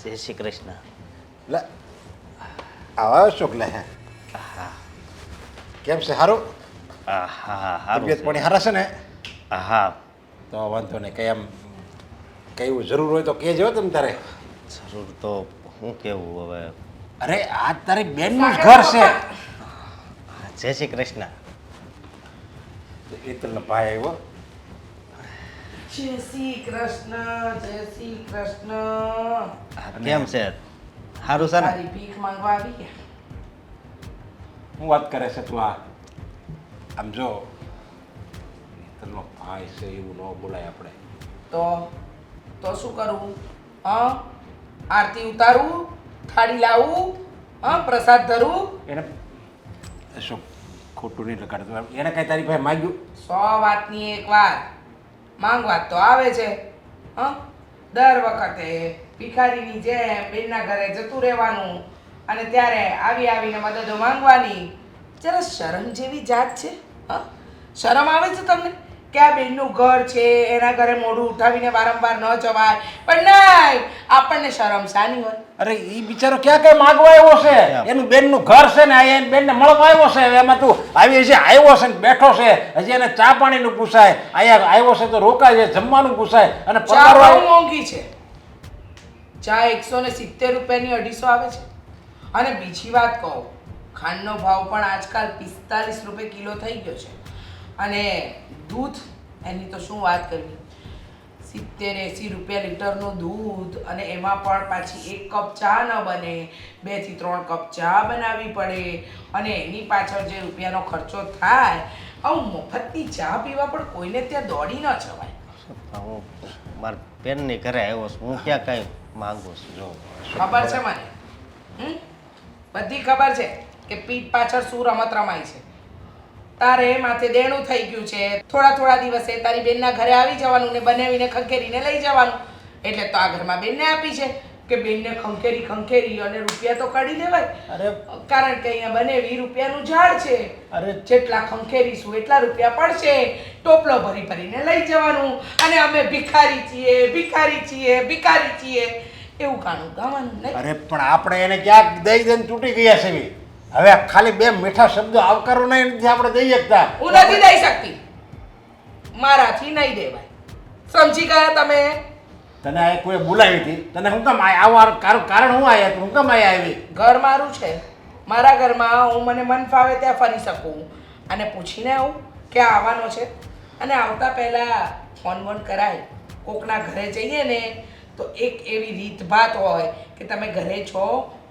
જય શ્રી કૃષ્ણ. લે આવા શું લે હા કેમ છે સારું હા સારું તબિયત છે. પાણી સારા છે ને હા તો વાંધો નહીં કંઈ એમ કંઈ એવું જરૂર હોય તો કહેજો તમે તારે જરૂર તો શું કેવું હવે. અરે આ તારી બેનનું જ ઘર છે જય શ્રી કૃષ્ણ. હેતલનો ભાઈ આવ્યો જય શ્રી કૃષ્ણ જય શ્રી કૃષ્ણ. કેમ છે સારું છે ને? તારી ભીખ માંગવા આવી ગયા. હું વાત કરે છે તું આમ જો હેતલનો ભાઈ છે એવું ન બોલાય આપણે તો શું કરવું? હા, આરતી ઉતારવું, થાળી લાવવું, હા, પ્રસાદ ધરવું? એને શું ખોટું નહીં લગાડતું એને કાંઈ તારી પાસે માગ્યું 100 વાતની એક વાત માંગવા તો આવે છે. હા, દર વખતે ભિખારીની જેમ બેનના ઘરે જતું રહેવાનું અને ત્યારે આવીને મદદો માંગવાની. જરા શરમ જેવી જાત છે? હા, શરમ આવે છે તમને કે આ બેનનું ઘર છે, એના ઘરે મોઢું ઉઠાવીને વારંવાર ન જવાય? પણ નહીં, આપણને શરમ શાની હોય? અરે એ બિચારો ક્યાં કઈ માગવા આવ્યો છે એનું બેનનું ઘર છે ને આ એની બેનને મળવા આવ્યો છે એમાં તું આવી છે આવ્યો છે ને બેઠો છે હજી એને ચા પાણીનું પૂછાય અહીંયા આવ્યો છે તો રોકાય છે જમવાનું પૂછાય અને ચા પગાર બહુ મોંઘી છે. ચા 170 રૂપિયાની 250 આવે છે. અને બીજી વાત કહું, ખાંડનો ભાવ પણ આજકાલ 45 રૂપિયા કિલો થઈ ગયો છે. અને દૂધ, એની તો શું વાત કરવી, 70-80 રૂપિયા લીટરનું દૂધ, અને એમાં પણ પાછી 1 કપ ચા ન બને, 2 થી 3 કપ ચા બનાવવી પડે, અને એની પાછળ જે રૂપિયાનો ખર્ચો થાય, આવું મફતની ચા પીવા પણ કોઈને ત્યાં દોડી ન જવાય. હું મારા બેનની ઘરે આવ્યો છું, હું ક્યાં કાંઈ માંગુ છું. જો ખબર છે મને, બધી ખબર છે કે પીઠ પાછળ શું રમત રમાય છે. તારે માથે દેણું થઈ ગયું છે, થોડા દિવસે તારી બેનના ઘરે આવી જવાનું ને બનાવીને ખંખેરીને લઈ જવાનું. એટલે તો આ ઘરમાં બેનને આપી છે કે બેનને ખંખેરી અને રૂપિયા તો કાઢી લેવાય. અરે કારણ કે અહીંયા બને 20 રૂપિયાનું ઝાડ છે. અરે જેટલા ખંખેરીશું એટલા રૂપિયા પડશે. ટોપલો ભરીને લઈ જવાનું અને અમે ભિખારી છીએ એવું ગાણું ગાવાનું નહીં. અરે પણ આપણે એને ક્યાંક દઈ દઈને તૂટી ગયા છે એવી. હવે ખાલી બે મીઠા શબ્દો આવકારો નહીં નથી આપણે દઈ શકતા હું નથી દઈ શકતી, મારાથી નહીં દેવાય. સમજી ગયા તમે? તને આ કોઈ બોલાવી હતી તને હું કામ આવવાનું કારણ હું આવ્યા તું હું કામ અહીંયા આવી ઘર મારું છે, મારા ઘરમાં હું મને મન ફાવે ત્યાં ફરી શકું અને પૂછીને આવું કે આવવાનો છે. અને આવતા પહેલા ફોન કરાય. કોકના ઘરે જઈએ ને તો એક એવી રીતભાત હોય કે તમે ઘરે છો,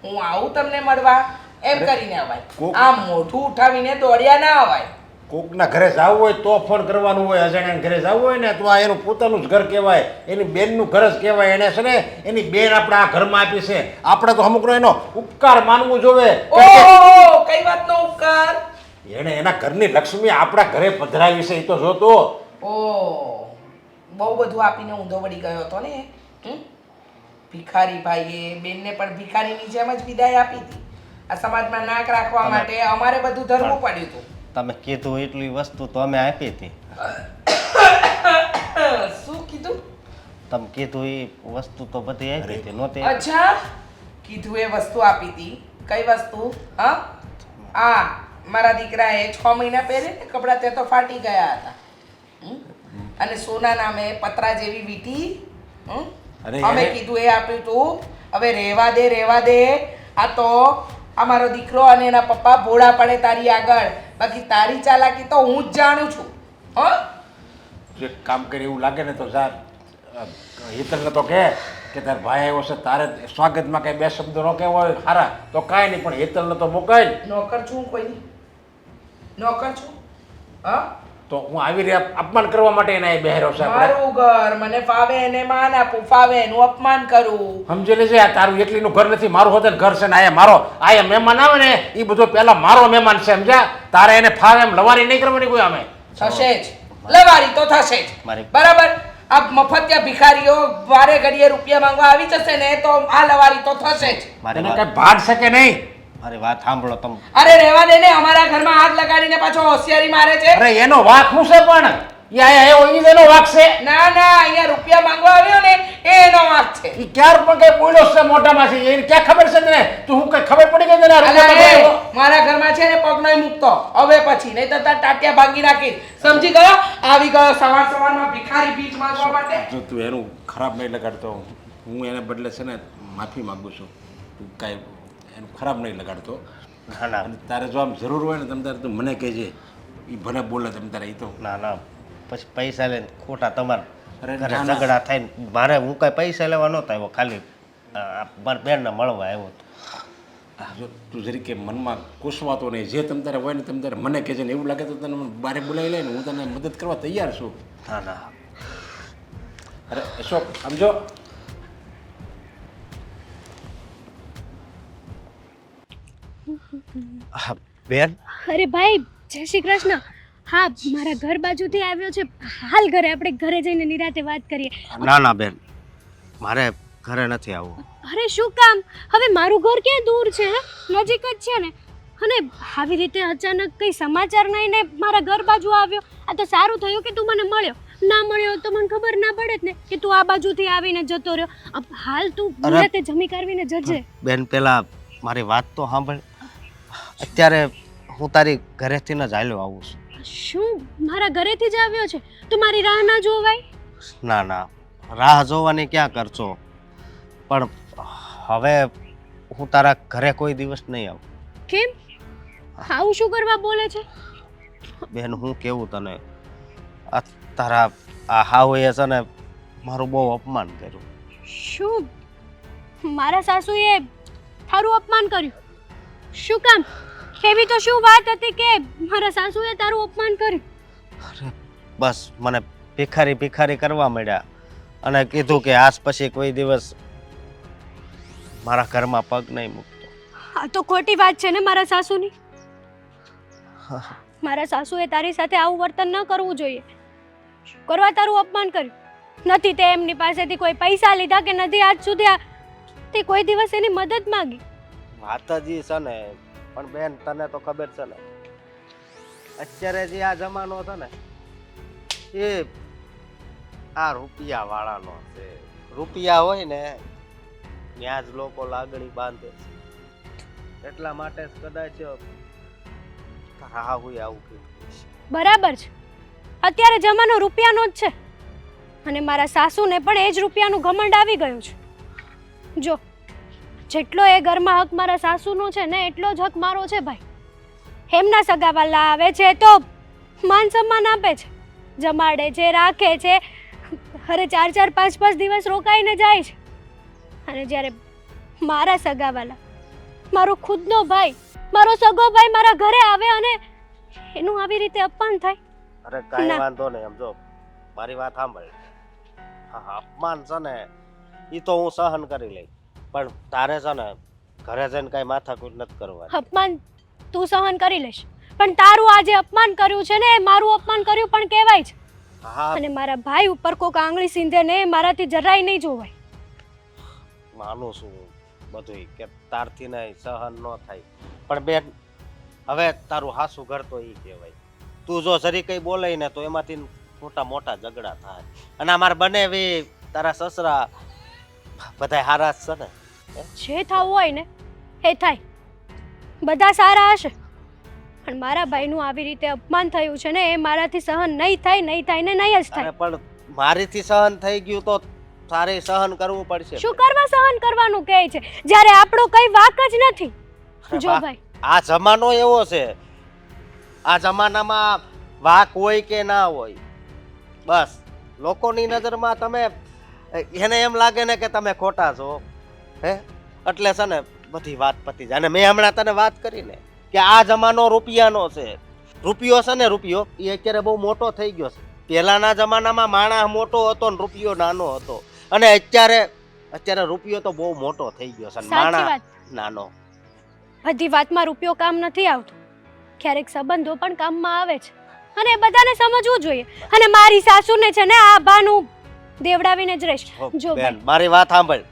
હું આવું તમને મળવા, એમ કરીને અવાય. આમ મોઢું ઉઠાવીને દોડ્યા ના અવાય. કોકના ઘરે જવું હોય તો ફોન કરવાનું હોય અજાણ્યાના ઘરે જવું હોય ને તો આ એનું પોતાનું જ ઘર કહેવાય એની બેનનું ઘર જ કહેવાય એને છે ને એની બેન આપણે આ ઘરમાં આપી છે આપણે તો અમુકનો એનો ઉપકાર માનવું જોવે ઓહો, કઈ વાતનો ઉપકાર? એણે એના ઘરની લક્ષ્મી આપણા ઘરે પધરાવી છે એ તો જોતો ઓ, બહુ બધું આપીને ઊંધો વળી ગયો હતો ને. ભિખારી ભાઈએ બેનને પણ ભિખારીની જેમ જ વિદાય આપી હતી. આ સમાજમાં નાક રાખવા માટે અમારે બધું ધરવું પડ્યું હતું. તમે કીધું એટલી વસ્તુ તો અમે આપી હતી. શું કીધું? તમે કીધું એ વસ્તુ તો બધી આપી હતી નહોતી? અચ્છા, કીધું એ વસ્તુ આપી હતી. કઈ વસ્તુ? હા, આ મારા દીકરાએ 6 મહિના પહેરે ને કપડાં તે તો ફાટી ગયા હતા. અને સોના નામે પતરા જેવી વીટી. અમે કીધું એ આપ્યું તું. હવે રહેવા દે. આ તો અમારો દીકરો અને એના પપ્પા ભોળા પડે તારી આગળ. બાકી તારી ચાલાકી તો હું જ જાણું છું. એક કામ કરી એવું લાગે ને તો જા હેતલને તો કહે કે તાર ભાઈ આવ્યો છે તારે સ્વાગતમાં કંઈ બે શબ્દો ન કહેવા હોય સારા તો કાંઈ નહીં પણ હેતલને તો મોકલ. નોકર છું કોઈની? નોકર છું? હા, તો હું આવી રહ્યા અપમાન કરવા માટે એને અહીં બેહર્યો છે આપણે મારું ઘર, મને ફાવે એને માન આપું, ફાવે એનું અપમાન કરું. સમજી લેજે આ તારું એકલીનું ઘર નથી મારું હોતે ઘર છે ને આયા મારો આયા મહેમાન આવે ને એ બધો પહેલા મારો મહેમાન છે સમજ્યા તારે એને ફાવે એમ લવારી નહીં કરવાની કોઈ અમે થશે જ, લવારી તો થશે જ. બરાબર? આ મફતિયા ભિખારીઓ વારે ઘડીએ રૂપિયા માંગવા આવી જશે ને તો આ લવારી તો થશે જ. એને કઈ ભાડ શકે નહીં. મારી વાત સાંભળો તમે. અરે રહેવા દે ને, અમારા ઘરમાં હાથ લગાડીને પાછો હોશિયારી મારે છે. અરે એનો વાંક શું છે પણ ઈ આયા એવો ઈ જ એનો વાંક છે. ના ના, અહીંયા રૂપિયા માંગવા આવ્યો ને એ એનો વાંક છે. ઈ ક્યાર પણ કઈ બોલ્યો છે મોઢામાં છે એને ક્યાં ખબર છે તને? તું હું કઈ ખબર પડી ગઈ તને આ રૂપિયા અલા, એ, માટે? મારા ઘરમાં છે ને પગ નહીં મૂકતો હવે પછી, નહીં તો તાર ટાટિયા ભાગી નાખીશ. સમજી ગયો? આવી ગયો સવાર સવારમાં ભિખારી ભીખ માંગવા માટે. જો તું એનું ખરાબ નહીં લગાડતો, હું એને બદલે છે ને માફી માંગુ છું. તું કાંઈ એનું ખરાબ નહીં લગાડતો. ના ના અને તારે જો આમ જરૂર હોય ને તમ તારે તું મને કહેજે. એ ભલે બોલે તમ તારે એ તો. ના ના પછી પૈસા લઈને ખોટા તમારે અરે ઘરે ના, ના. ઝઘડા થાય ને મારે હું કાંઈ પૈસા લેવા નહોતો આવ્યો, ખાલી મારા બેનને મળવા આવ્યો હતો. જો તું જરી કે મનમાં કુસવાતો નહીં, જે તમ તારે હોય ને તમ તારે મને કહેજે ને. એવું લાગે તો તને મને બારે બોલાવી લે ને હું તને મદદ કરવા તૈયાર છું. ના ના અરે અશોક આમ જો. હા, બેન અરે ભાઈ જય શ્રી કૃષ્ણ. હા મારા ઘર બાજુથી આવ્યો છે. હાલ ઘરે આપણે ઘરે જઈને નિરાતે વાત કરીએ. ના ના બેન મારે ઘરે નથી આવવું. અરે શું કામ? હવે મારું ઘર ક્યાં દૂર છે? હે? નજીક જ છે ને. અને આવી રીતે અચાનક કઈ સમાચાર નહીં ને મારા ઘર બાજુ આવ્યો. આ તો સારું થયું કે તું મને મળ્યો. ના મળ્યો તો મને ખબર ના પડે જ ને કે તું આ બાજુથી આવીને જતો રહ્યો. હાલ તું અરે. નિરાતે જમી કાઢવીને જજે. બેન પેલા મારી વાત તો સાંભળ. અત્યારે હું તારી ઘરેથી જ ચાલ્યો આવું છું. શું મારા ઘરેથી જ આવ્યો છે? તું મારી રાહ ના જોવાય? ના ના રાહ જોવાની ક્યાં કરશો, પણ હવે હું તારા ઘરે કોઈ દિવસ નહીં આવું. કેમ? આવું શું કરવા બોલે છે? બેન હું કેવું તને, આ તારા આ હાઉએ છે ને મારું બહુ અપમાન કર્યું. શું મારા સાસુએ તારું અપમાન કર્યું? શું કામ? એવી તો શું વાત હતી કે મારા સાસુએ તારું અપમાન કર્યું? અરે બસ મને ભિખારી ભિખારી કરવા માંડ્યા અને કીધું કે આજ પછી કોઈ દિવસ મારા ઘરમાં પગ નહીં મૂકતો. આ તો ખોટી વાત છે ને મારા સાસુની. મારા સાસુએ તારી સાથે આવું વર્તન ન કરવું જોઈએ. શું કરવા તારું અપમાન કર્યું? નથી તે એમની પાસેથી કોઈ પૈસા લીધા કે નથી આજ સુધી તે કોઈ દિવસ એની મદદ માંગી? વાત જ ઈ છે ને, પણ બેન તને તો ખબર છે ને અત્યારે જે આ જમાનો છે ને એ આ રૂપિયા વાળાનો છે. રૂપિયા હોય ને ત્યાં જ લોકો લાગણી બાંધે છે. એટલા માટે જ કદાચ હાહુએ આવું કીધું છે. બરાબર છે. અત્યારે જમાનો રૂપિયાનો જ છે અને મારા સાસુને પણ એ જ રૂપિયાનું ઘમંડ આવી ગયું છે. જો જેટલો એ ઘરમાં હક મારા સાસુનો છે ને એટલો જ હક મારો છે ભાઈ. એમના સગાવાલા આવે છે તો માન સન્માન આપે છે, જમાડે છે, રાખે છે. અરે 4-4, 5-5 દિવસ રોકાઈને જાય છે. અને જ્યારે મારા સગાવાલા, મારો ખુદનો ભાઈ, મારો સગો ભાઈ મારા ઘરે આવે અને એનું આવી રીતે અપમાન થાય. અરે કાંઈ ના. વાંધો નહીં, સમજો મારી વાત સાંભળ. હા અપમાન છે ને એ તો હું સહન કરી લઈ, પણ તારે છે ને ઘરે જઈને કાંઈ માથાકૂટ નથી કરવાની. અપમાન તું સહન કરી લેશ, પણ તારું આજે અપમાન કર્યું છે ને એ મારું અપમાન કર્યું પણ કહેવાય છે. હા અને મારા ભાઈ ઉપર કોક આંગળી સીંધે ને એ મારાથી જરાય નહીં જોવાય. માનું છું બધું કે તારથી નહીં સહન ન થાય, પણ બેન હવે તારું હાસું ઘર તો એ કહેવાય. તું જો જરી કઈ બોલે ને તો એમાંથી મોટા મોટા ઝઘડા થાય. અને અમારે બને એવી તારા સસરા બધા હારા જ છે ને. જે થવું હોય ને એ થાય, બધા સારા હશે. પણ મારા ભાઈનું આવી રીતે અપમાન થયું છે ને એ મારાથી સહન નહીં થાય, નહીં થાય ને નહીં જ અરે થાય. પણ મારીથી સહન થઈ ગયું તો તારે સહન કરવું પડશે. શું કરવા સહન કરવાનું કહે છે જ્યારે આપણો કઈ વાક જ નથી? અરે જો બા, ભાઈ આ જમાનો એવો છે, આ જમાનામાં વાક હોય કે ના હોય, બસ લોકોની નજરમાં તમે એને એમ લાગે ને કે તમે ખોટા છો, હે એટલે છે ને બધી વાત પતી જાય. અને મેં હમણાં તને વાત કરી ને કે આ જમાનો રૂપિયાનો છે. રૂપિયો છે ને રૂપિયો એ અત્યારે બહુ મોટો થઈ ગયો છે. પહેલાના જમાનામાં માણસ મોટો હતો ને રૂપિયો નાનો હતો, અને અત્યારે રૂપિયો તો બહુ મોટો થઈ ગયો છે, સાચી માણસ વાત. નાનો. બધી વાતમાં રૂપિયો કામ નથી આવતો, ક્યારેક સંબંધો પણ કામમાં આવે છે અને એ બધાને સમજવું જોઈએ. અને મારી સાસુને છે ને આ ભાનું દેવડાવીને જ રહીશ. જો બેન ભાઈ મારી વાત સાંભળ,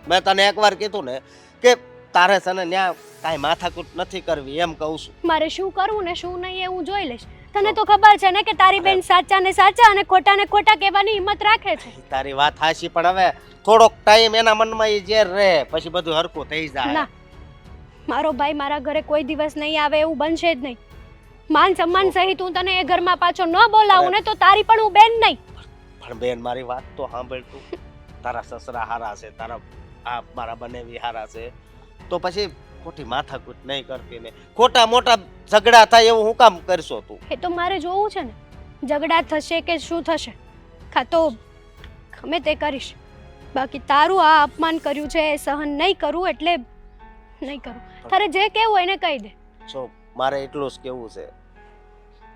મેં તને એકવાર કીધું ને કે તારે છે ને ન્યા કાંઈ માથાકૂટ નથી કરવી એમ કહું છું. મારે શું કરવું ને શું નહીં એ હું જોઈ લઈશ. તને તો ખબર છે ને કે તારી બેન સાચા ને સાચા અને ખોટા ને ખોટા કહેવાની હિંમત રાખે છે. તારી વાત હાચી, પણ હવે થોડોક ટાઈમ એના મનમાં એ ઝેર રહે, પછી બધું હરખું થઈ જાય. ના, મારો ભાઈ મારા ઘરે કોઈ દિવસ નહીં આવે એવું બનશે જ નહીં. માન સન્માન સહિત હું તને એ ઘરમાં પાછો ન બોલાવું ને તો તારી પણ હું બેન નહીં. પણ બેન મારી વાત તો સાંભળ તું. તારા સસરા હારા છે, તારા આ મારા બનેવી હારા છે, તો પછી ખોટી માથાકૂટ નહીં કરતી ને ખોટા મોટા ઝઘડા થાય એવું હું કામ કરશો તું? એ તો મારે જોવું છે ને, ઝઘડા થશે કે શું થશે, કાં તો ગમે તે કરીશ. બાકી તારું આ અપમાન કર્યું છે એ સહન નહીં કરું એટલે નહીં કરું. તારે જે કહેવું હોય એને કહી દે. જો મારે એટલું જ કેવું છે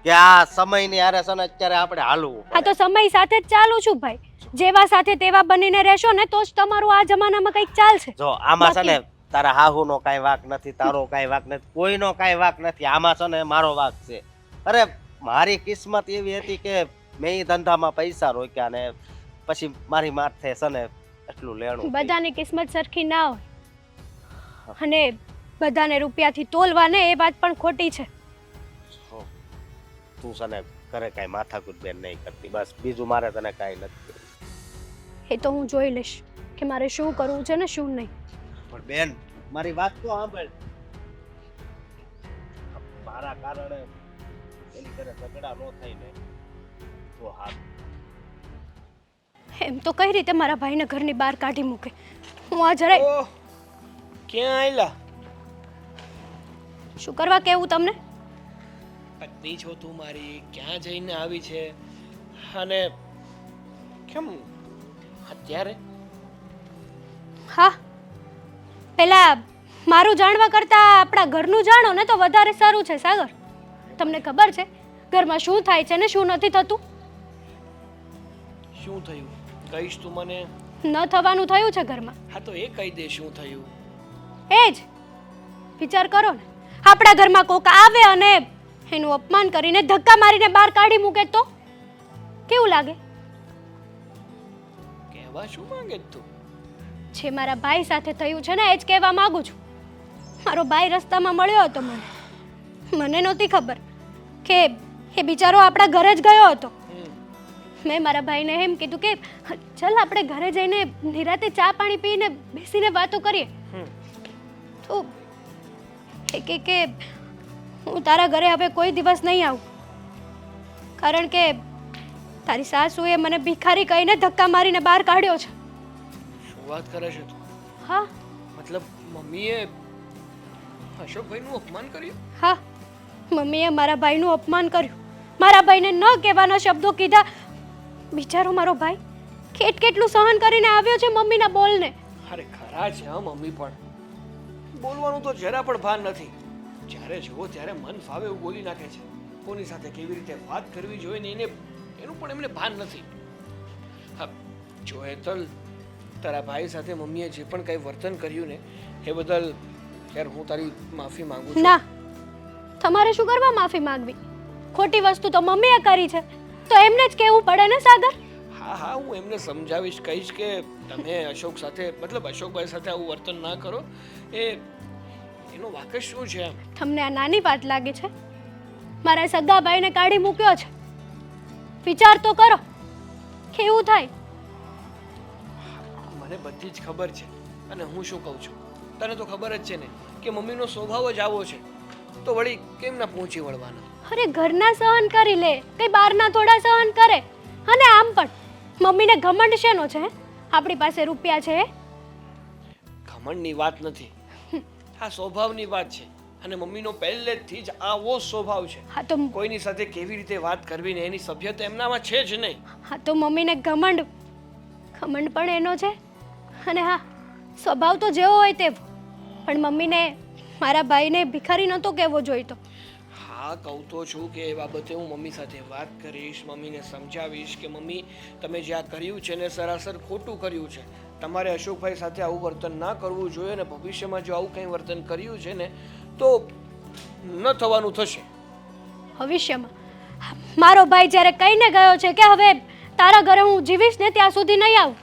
કે આ સમયની હારે છે ને અત્યારે આપણે હાલવું હા તો સમય સાથે જ ચાલું છું ભાઈ. જેવા સાથે તેવા બનીને રહેશો ને તો જ તમારું આ જમાનામાં કંઈક ચાલશે. જો આમાં છે ને તારા હાહુનો કાંઈ વાક નથી, તારો કાંઈ વાક નથી, કોઈનો કાંઈ વાક નથી. આમાં છે ને મારો વાક છે. અરે મારી કિસ્મત એવી હતી કે મેં એ ધંધામાં પૈસા રોક્યા ને પછી મારી માથે છે ને એટલું લેણું થયું. બધાની કિસ્મત સરખી ના હોય અને બધાને રૂપિયાથી તોલવા ને એ વાત પણ ખોટી છે. તું છે ને ઘરે કાંઈ માથાકૂટ બેન નહીં કરતી, બસ બીજું મારે તને કાંઈ નથી કરવું. એ તો હું જોઈ લઈશ કે મારે શું કરવું છે ને શું નહીં. પણ બેન મારી વાત તો સાંભળ. મારા કારણે એની ઘરે ઝઘડા ન થાય ને તો હા. એમ તો કઈ રીતે મારા ભાઈને ઘરની બહાર કાઢી મૂકે? હું આ જરાય ઓહ, ક્યાં આયલા? શું કરવા કેવું તમને? પત્ની છો તું મારી, ક્યાં જઈને આવી છે અને કેમ અત્યારે? હા, પેલા મારું જાણવા કરતાં આપણા ઘરનું જાણો ને તો વધારે સારું છે સાગર. તમને ખબર છે ઘરમાં શું થાય છે ને શું નથી થતું? શું થયું કહીશ તું મને? ન થવાનું થયું છે ઘરમાં. હા તો એ કહી દે શું થયું. એ જ વિચાર કરો ને, આપણા ઘરમાં કોક આવે અને એનું અપમાન કરીને ધક્કા મારીને બહાર કાઢી મૂકે તો કેવું લાગે? કહેવા શું માંગે તું? જે મારા ભાઈ સાથે થયું છે ને એ જ કહેવા માંગુ છું. મારો ભાઈ રસ્તામાં મળ્યો હતો મને નહોતી ખબર કે એ બિચારો આપણા ઘરે જ ગયો હતો. મેં મારા ભાઈને એમ કીધું કે ચાલ આપણે ઘરે જઈને નિરાતે ચા પાણી પીને બેસીને વાતો કરીએ. તો એ કે હું તારા ઘરે હવે કોઈ દિવસ નહીં આવું, કારણ કે તારી સાસુએ મને ભિખારી કહીને ધક્કા મારીને બહાર કાઢ્યો છે. શું વાત કરે છે તું? હા મતલબ મમ્મીએ અશોકભાઈનું અપમાન કર્યું? હા, મમ્મીએ મારા ભાઈનું અપમાન કર્યું. મારા ભાઈને ન કહેવાના શબ્દો કીધા. બિચારો મારો ભાઈ કેટલું સહન કરીને આવ્યો છે મમ્મીના બોલને. અરે ખરા છે હા, મમ્મી પણ બોલવાનું તો જરા પણ ભાન નથી. જ્યારે જુઓ ત્યારે મન ફાવે એવું બોલી નાખે છે. કોની સાથે કેવી રીતે વાત કરવી જોઈએ ને એનું પણ એમને ભાન નથી. હા જો હેતલ, તારા ભાઈ સાથે મમ્મીએ જે પણ કંઈ વર્તન કર્યું ને એ બદલ યાર હું તારી માફી માંગુ છું. ના, તમારે શું કરવા માફી માંગવી? ખોટી વસ્તુ તો મમ્મીએ કરી છે તો એમને જ કહેવું પડે ને સાગર. હા હા, હું એમને સમજાવીશ, કહીશ કે તમે અશોક સાથે મતલબ અશોકભાઈ સાથે આવું વર્તન ના કરો. એનો વાક જ શું છે? તમને આ નાની વાત લાગે છે? મારા સગા ભાઈને કાઢી મૂક્યો છે. વિચાર તો કરો કેવું થાય. મને બધી જ ખબર છે અને હું શું કહું છું તને તો ખબર જ છે ને કે મમ્મીનો સ્વભાવ જ આવો છે, તો વળી કેમ ના પહોંચી વળવાના? અરે ઘરના સહન કરી લે, કઈ બહારના થોડા સહન કરે. અને આમ પણ મમ્મીને ઘમંડ શેનો છે? આપણી પાસે રૂપિયા છે. ઘમંડની વાત નથી, આ સ્વભાવની વાત છે. અને મમ્મીનો પહેલેથી જ આવો સ્વભાવ છે. હા તો કોઈની સાથે કેવી રીતે વાત કરવી ને એની સભ્યતા એમનામાં છે જ નહીં. હા તો મમ્મીને ઘમંડ પણ એનો છે. અને હા, સ્વભાવ તો જેવો હોય તેવો, પણ મમ્મીને મારા ભાઈને ભિખારી નહોતો કહેવો જોઈતો. હા કહું તો છું કે એ બાબતે હું મમ્મી સાથે વાત કરીશ, મમ્મીને સમજાવીશ કે મમ્મી તમે જે આ કર્યું છે ને સરાસર ખોટું કર્યું છે. તમારે અશોકભાઈ સાથે આવું વર્તન ના કરવું જોઈએ ને ભવિષ્યમાં જો આવું કંઈ વર્તન કર્યું છે ને તો ન થવાનું થશે. ભવિષ્યમાં મારો ભાઈ જ્યારે કહીને ગયો છે કે હવે તારા ઘરે હું જીવીશ ને ત્યાં સુધી નહીં આવું,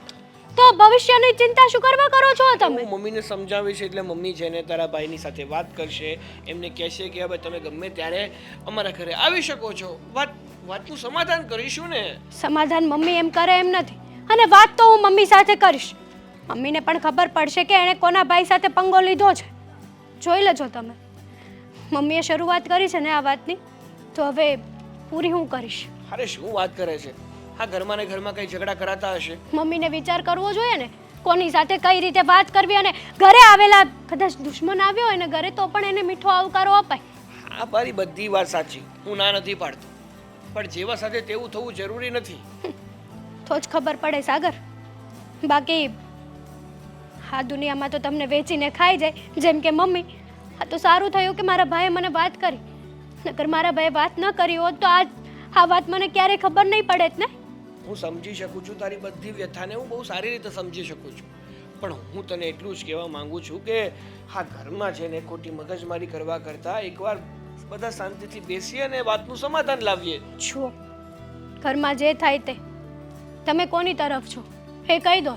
તો ભવિષ્યની ચિંતા શું કરવા કરો છો તમે? હું મમ્મીને સમજાવીશ એટલે મમ્મી છે ને તારા ભાઈની સાથે વાત કરશે, એમને કહેશે કે હવે તમે ગમે ત્યારે અમારા ઘરે આવી શકો છો. વાતનું સમાધાન કરીશું ને. સમાધાન મમ્મી એમ કરે એમ નથી, અને વાત તો હું મમ્મી સાથે કરીશ. મમ્મીને પણ ખબર પડશે કે એણે કોના ભાઈ સાથે પંગો લીધો છે. જોઈ લેજો તમે. મમ્મીએ શરૂઆત કરી છે ને આ વાતની, તો હવે પૂરી હું કરીશ. અરે શું વાત કરે છે? આ ઘરમાં ને ઘરમાં કઈ ઝઘડા કરાતા હશે? મમ્મીને વિચાર કરવો જોઈએ ને, કોની સાથે કઈ રીતે વાત કરવી, અને ઘરે આવેલા કદાચ દુશ્મન આવ્યો હોય ને ઘરે, તો પણ એને મીઠો આવકારો અપાય. આ મારી બધી વાત સાચી, હું ના નથી પાડતો, પણ જેવા સાથે તેવું થવું જરૂરી નથી. તો જ ખબર પડે સાગર. બાકી આ દુનિયામાં તો તમને વેચીને ખાઈ જાય, જેમ કે મમ્મી. આ તો સારું થયું કે મારા ભાઈએ મને વાત કરી, નકર મારા ભાઈએ વાત ન કરી હોત તો આ વાત મને ક્યારેય ખબર નહીં પડે ને. હું સમજી શકું છું તારી બધી વ્યથાને, હું બહુ સારી રીતે સમજી શકું છું, પણ હું તને એટલું જ કહેવા માંગુ છું કે આ ઘરમાં છે ને ખોટી મગજમારી કરવા કરતાં એકવાર બધા શાંતિથી બેસીએ અને વાતનું સમાધાન લાવીએ. જુઓ, ઘરમાં જે થાય તે તમે કોની તરફ છો એ કહી દો.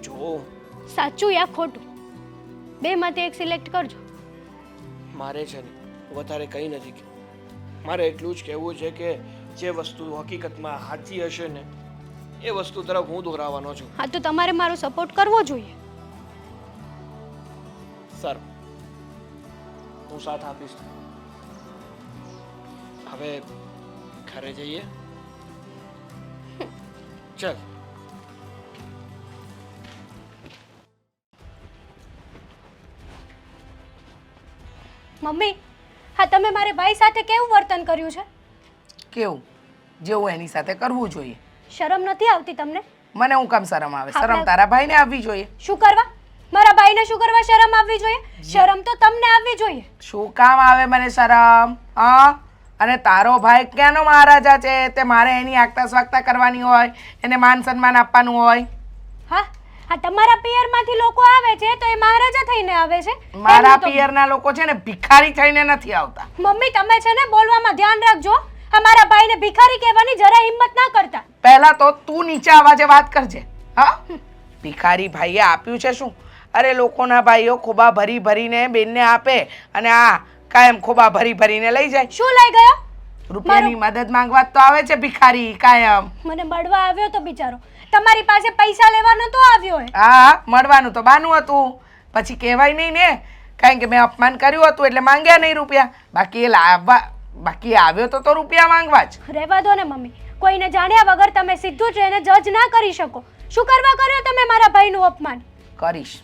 જો સાચું યા ખોટું, બેમાંથી એક સિલેક્ટ કરજો. મારે છે ને વધારે કંઈ નથી કહેવું. મારે એટલું જ કહેવું છે કે જે વસ્તુ હકીકતમાં સાચી હશે ને એ વસ્તુ તરફ હું દોરાવાનો છું. હા, તો તમારે મારો સપોર્ટ કરવો જોઈએ. સારું, હું સાથ આપીશ. હવે ઘરે જઈએ. ચાલ. મમ્મી, હા તમે મારે ભાઈ સાથે કેવું વર્તન કર્યું છે? કેવું? જેવું એની સાથે કરવું જોઈએ. શરમ નથી આવતી તમને? મને હું કામ શરમ આવે? શરમ તારા ભાઈને આવવી જોઈએ. શું કરવા? મારા ભાઈને શું કરવા શરમ આવવી જોઈએ? શરમ તો તમને આવવી જોઈએ. શું કામ આવે મને શરમ? હા, અને તારો ભાઈ ક્યાંનો મહારાજા છે? તે મારે એની આગતા સ્વાગતા કરવાની હોય, એને માન સન્માન આપવાનું હોય. હા, આ તમારા પિયરમાંથી લોકો આવે છે તો એ મહારાજા થઈને આવે છે. મારા પિયરના લોકો છે ને ભિખારી થઈને નથી આવતા. મમ્મી, તમે છે ને બોલવામાં ધ્યાન રાખજો. અમારા ભાઈને ભિખારી કહેવાની જરા હિંમત ના કરતા. પહેલા તો તું નીચે અવાજે વાત કરજે. હા, ભિખારી ભાઈએ આપ્યું છે શું? અરે લોકોના ભાઈઓ ખોબા ભરી ભરીને બેનને આપે અને આ કાયમ ખોબા ભરી ભરીને લઈ જાય. શું લઈ ગયો? રૂપિયાની મદદ માંગવા તો આવે છે ભિખારી કાયમ. મને મળવા આવ્યો તો બિચારો, તમારી પાસે પૈસા લેવા નતો આવ્યો હે. હા, મળવાનું તો બાનું હતું, પછી કહેવાય નહીં ને, કારણ કે મેં અપમાન કર્યું હતું એટલે માંગ્યા નહીં રૂપિયા. બાકી આવ્યો તો રૂપિયા માંગવા જ. રહેવા દો ને મમ્મી, કોઈને જાણ્યા વગર તમે સીધું જ એને જજ ના કરી શકો. શું કરવા કર્યો તમે મારા ભાઈનું અપમાન? કરીશ,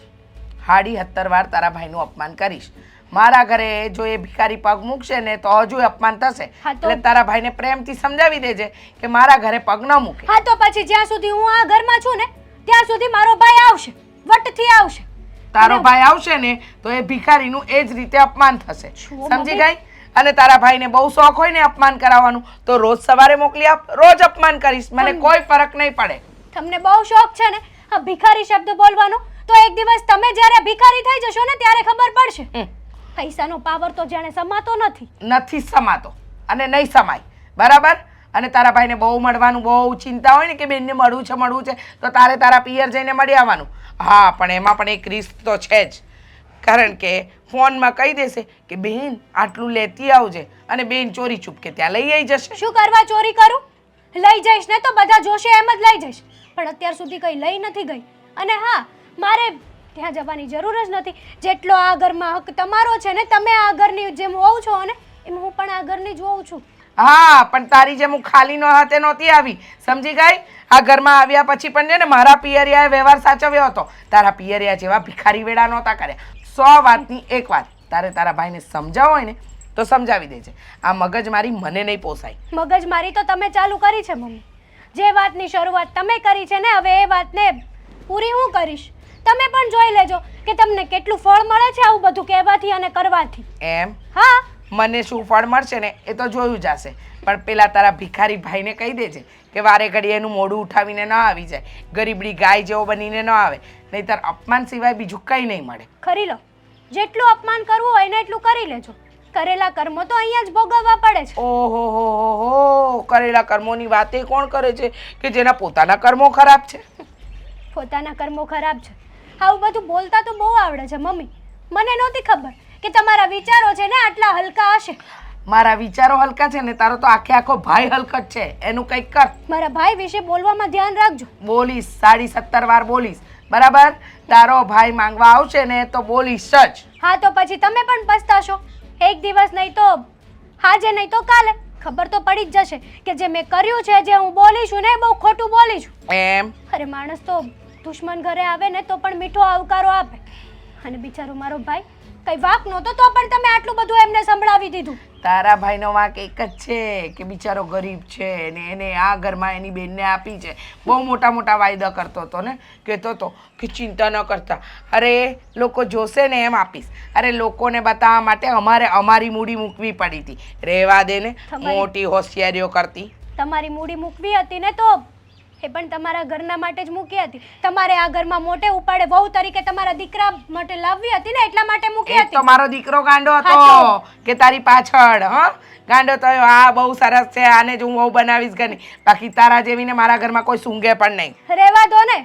70 વાર તારા ભાઈનું અપમાન કરીશ. મારા ઘરે જો એ ભિખારી પગ મૂકશે ને તો હજુ અપમાન થશે. એટલે તારા ભાઈને પ્રેમથી સમજાવી દેજે કે મારા ઘરે પગ ન મૂકે. હા, તો પછી જ્યાં સુધી હું આ ઘરમાં છું ને ત્યાં સુધી મારો ભાઈ આવશે, વટથી આવશે. તારો ભાઈ આવશે ને તો એ ભિખારીનું એ જ રીતે અપમાન થશે. સમજી ગઈ? અને તારા ભાઈને બહુ શોખ હોય ને અપમાન કરાવવાનું તો રોજ સવારે મોકલી આપ, રોજ અપમાન કરીશ, મને કોઈ ફરક નહીં પડે. તમને બહુ શોખ છે ને આ ભિખારી શબ્દ બોલવાનો, તો એક દિવસ તમે જ્યારે ભિખારી થઈ જશો ને ત્યારે ખબર પડશે. પૈસાનો પાવર તો જાણે સમાતો નથી સમાતો અને નહીં સમાય. બરાબર? અને તારા ભાઈને બહુ મળવાનું બહુ ચિંતા હોય ને કે બેનને મળવું છે તો તારા પિયર જઈને મળી આવવાનું. હા, પણ એમાં પણ એક રિસ્ક તો છે જ, કારણ કે ફોનમાં કહી દેશે કે બેન આટલું લેતી આવજે, અને બેન ચોરી ચૂપકે ત્યાં લઈ આવી જશે. શું કરવા ચોરી કરું? લઈ જઈશ ને તો બધા જોશે એમ જ લઈ જઈશ, પણ અત્યાર સુધી કંઈ લઈ નથી ગઈ. અને હા, મારે ત્યાં જવાની જરૂર જ નથી. જેટલો આ ઘરમાં હક તમારો છે ને, તમે આ ઘરની જેમ હોવ છો ને એમ હું પણ આ ઘરની જ હોઉં છું. હા, પણ તારી જેમ હું ખાલી હાથે નહોતી આવી. સમજી ગઈ? આ ઘરમાં આવ્યા પછી પણ છે ને મારા પિયરિયાએ વ્યવહાર સાચવ્યો હતો. તારા પિયરિયા જેવા ભિખારી વેડા નહોતા કર્યા. 100 વાતની એક વાત તારા ભાઈને સમજાવો હોય ને તો સમજાવી દેજે. આ મગજમારી મને નહીં પોસાય. મગજમારી તો તમે ચાલુ કરી છે મમ્મી. જે વાતની શરૂઆત તમે કરી છે ને, હવે એ વાતને પૂરી હું કરીશ. તમે પણ જોઈ લેજો કે તમને કેટલું ફળ મળે છે આવું બધું કહેવાથી અને કરવાથી. એમ? હા, મને શું ફળ મળશે ને એ તો જોયું જશે, પણ પેલા તારા ભિખારી ભાઈને કહી દેજે કે વારે ઘડી એનું મોઢું ઉઠાવીને ન આવી જાય, ગરીબડી ગાય જેવો બનીને ન આવે, નહીંતર અપમાન સિવાય બીજું કંઈ નહીં મળે. કરી લો, જેટલું અપમાન કરવું હોય ને એટલું કરી લેજો. કરેલા કર્મો તો અહીંયા જ ભોગવવા પડે છે. ઓહો, કરેલા કર્મોની વાત એ કોણ કરે છે કે જેના પોતાના કર્મો ખરાબ છે? પોતાના કર્મો ખરાબ છે. આવું બધું બોલતા તો બહુ આવડે છે મમ્મી. મને નહોતી ખબર કે તમારા વિચારો છે ને આટલા હલકા હશે. મારા વિચારો હલકા છે ને તારો તો આખે આખો ભાઈ હલકટ છે. એનું કંઈક કર. મારા ભાઈ વિશે બોલવામાં ધ્યાન રાખજો. બોલીશ 17.5 વાર બોલીશ, બરાબર? તારો ભાઈ માંગવા આવશે ને તો બોલીશ જ. હા તો પછી તમે પણ પસ્તાશો. એક દિવસ નહીં તો આજે નહીં તો કાલે ખબર તો પડી જ જશે કે જે મેં કર્યું છે, જે હું બોલી છું ને એ બહુ ખોટું બોલી છું. એમ અરે માણસ તો દુશ્મન ઘરે આવે ને તો પણ મીઠો આવકારો આપે, અને બિચારો મારો ભાઈ કઈ વાક નહોતો તો પણ તમે આટલું બધું એમને સંભળાવી દીધું. તારા ભાઈનો વાંક એક જ છે કે બિચારો ગરીબ છે ને એને આ ઘરમાં એની બેનને આપી છે. બહુ મોટા મોટા વાયદા કરતો હતો ને, કહેતો હતો કે ચિંતા ન કરતા, અરે લોકો જોશે ને એમ આપીશ. અરે લોકોને બતાવવા માટે અમારે અમારી મૂડી મૂકવી પડી હતી. રહેવા દે ને, મોટી હોશિયારીઓ કરતી. તમારી મૂડી મૂકવી હતી ને તો એ પણ તમારા ઘરના માટે જ મૂકી હતી. તમારે આ ઘરમાં મોટે ઉપાડે વહુ તરીકે તમારા દીકરા માટે લાવવી હતી ને એટલા માટે મૂકી એક હતી. તો મારો દીકરો ગાંડો હતો સાચું. કે તારી પાછળ ગાંડો થયો. આ બહુ સરસ છે, આને જ હું બહુ બનાવીશ ઘરની. બાકી તારા જેવીને મારા ઘરમાં કોઈ સૂંઘે પણ નહીં. રહેવા દો ને,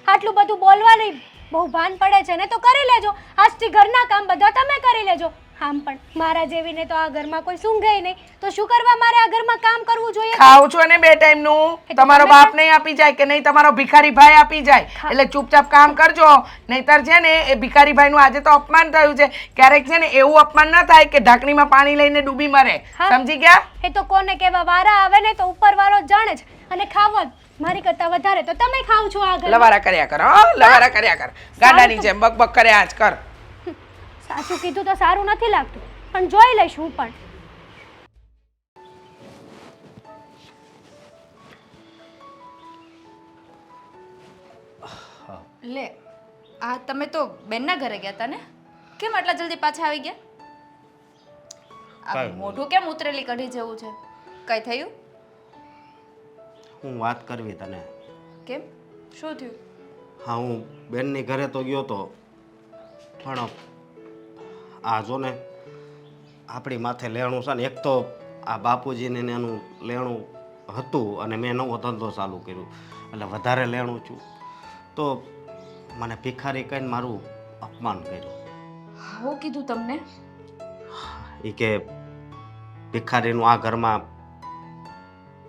આટલું બધું બોલવાની બહુ ભાન પડે છે ને તો કરી લેજો. આજથી ઘરના કામ બધા તમે કરી લેજો. આમ પણ મારા જેવીને તો આ ઘરમાં કોઈ સૂંઘે નહીં, તો શું કરવા મારે આ ઘરમાં કામ કરવું જોઈએ? ખાવ છો ને 2 ટાઈમનું. તમારો બાપ નહીં આપી જાય કે નહીં તમારો ભિખારી ભાઈ આપી જાય, એટલે ચૂપચાપ કામ કરજો. નહીતર છે ને એ ભિખારી ભાઈનું આજે તો અપમાન થયું છે. ક્યારેક છે ને એવું અપમાન ન થાય કે ઢાંકણીમાં પાણી લઈને ડૂબી મરે. સમજી ગયા? એ તો કોને કેવા વારા આવે ને તો ઉપરવાળો જ જાણે છે. અને ખાવા મારી કરતા વધારે તો તમે ખાવ છો આ ઘરમાં. લવારા કર્યા કર, લવારા કર્યા કર. ગાડાની જેમ બકબક કર્યા જ કર. સાચું કીધું તો સારું નથી લાગતું, પણ જોઈ લઈશ હું પણ. લે, આ તમે તો બેનના ઘરે ગયા હતા ને? કેમ આટલા જલ્દી પાછા આવી ગયા? આ મોઢું કેમ ઉતરેલી કઢી જેવું છે? કઈ થયું? હું વાત કરવી તને. કેમ? શું થયું? હા, હું બેનની ઘરે તો ગયો તો, પણ આ જો ને આપણી માથે લેણું છે ને. એક તો આ બાપુજીને ને એનું લેણું હતું અને મેં નવો ધંધો ચાલુ કર્યું એટલે વધારે લેણું છું. તો મને ભિખારી કહીને મારું અપમાન કર્યું. હું કીધું તમને? એ કે ભિખારીનું આ ઘરમાં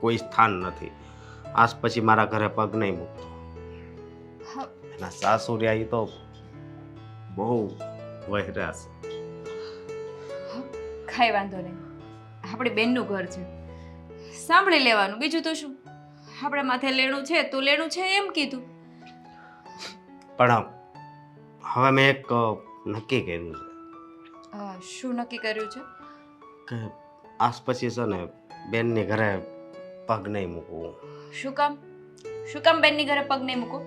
કોઈ સ્થાન નથી, આજ પછી મારા ઘરે પગ નહીં મૂકતો. હા, એના સાસુરિયા એ તો બહુ વહેર્યા છે. કાંઈ વાંધો નહીં, આપણી બેનનું ઘર છે, સાંભળી લેવાનું. બીજું તો શું? આપણે માથે લેણું છે તો લેણું છે એમ કીધું. પણ હવે મેં એક નક્કી કર્યું છે શું નક્કી કર્યું છે? કે આજ પછી છે ને બેનની ઘરે પગ નહીં મૂકવું. શું કામ? શું કામ બેનની ઘરે પગ નહીં મૂકો?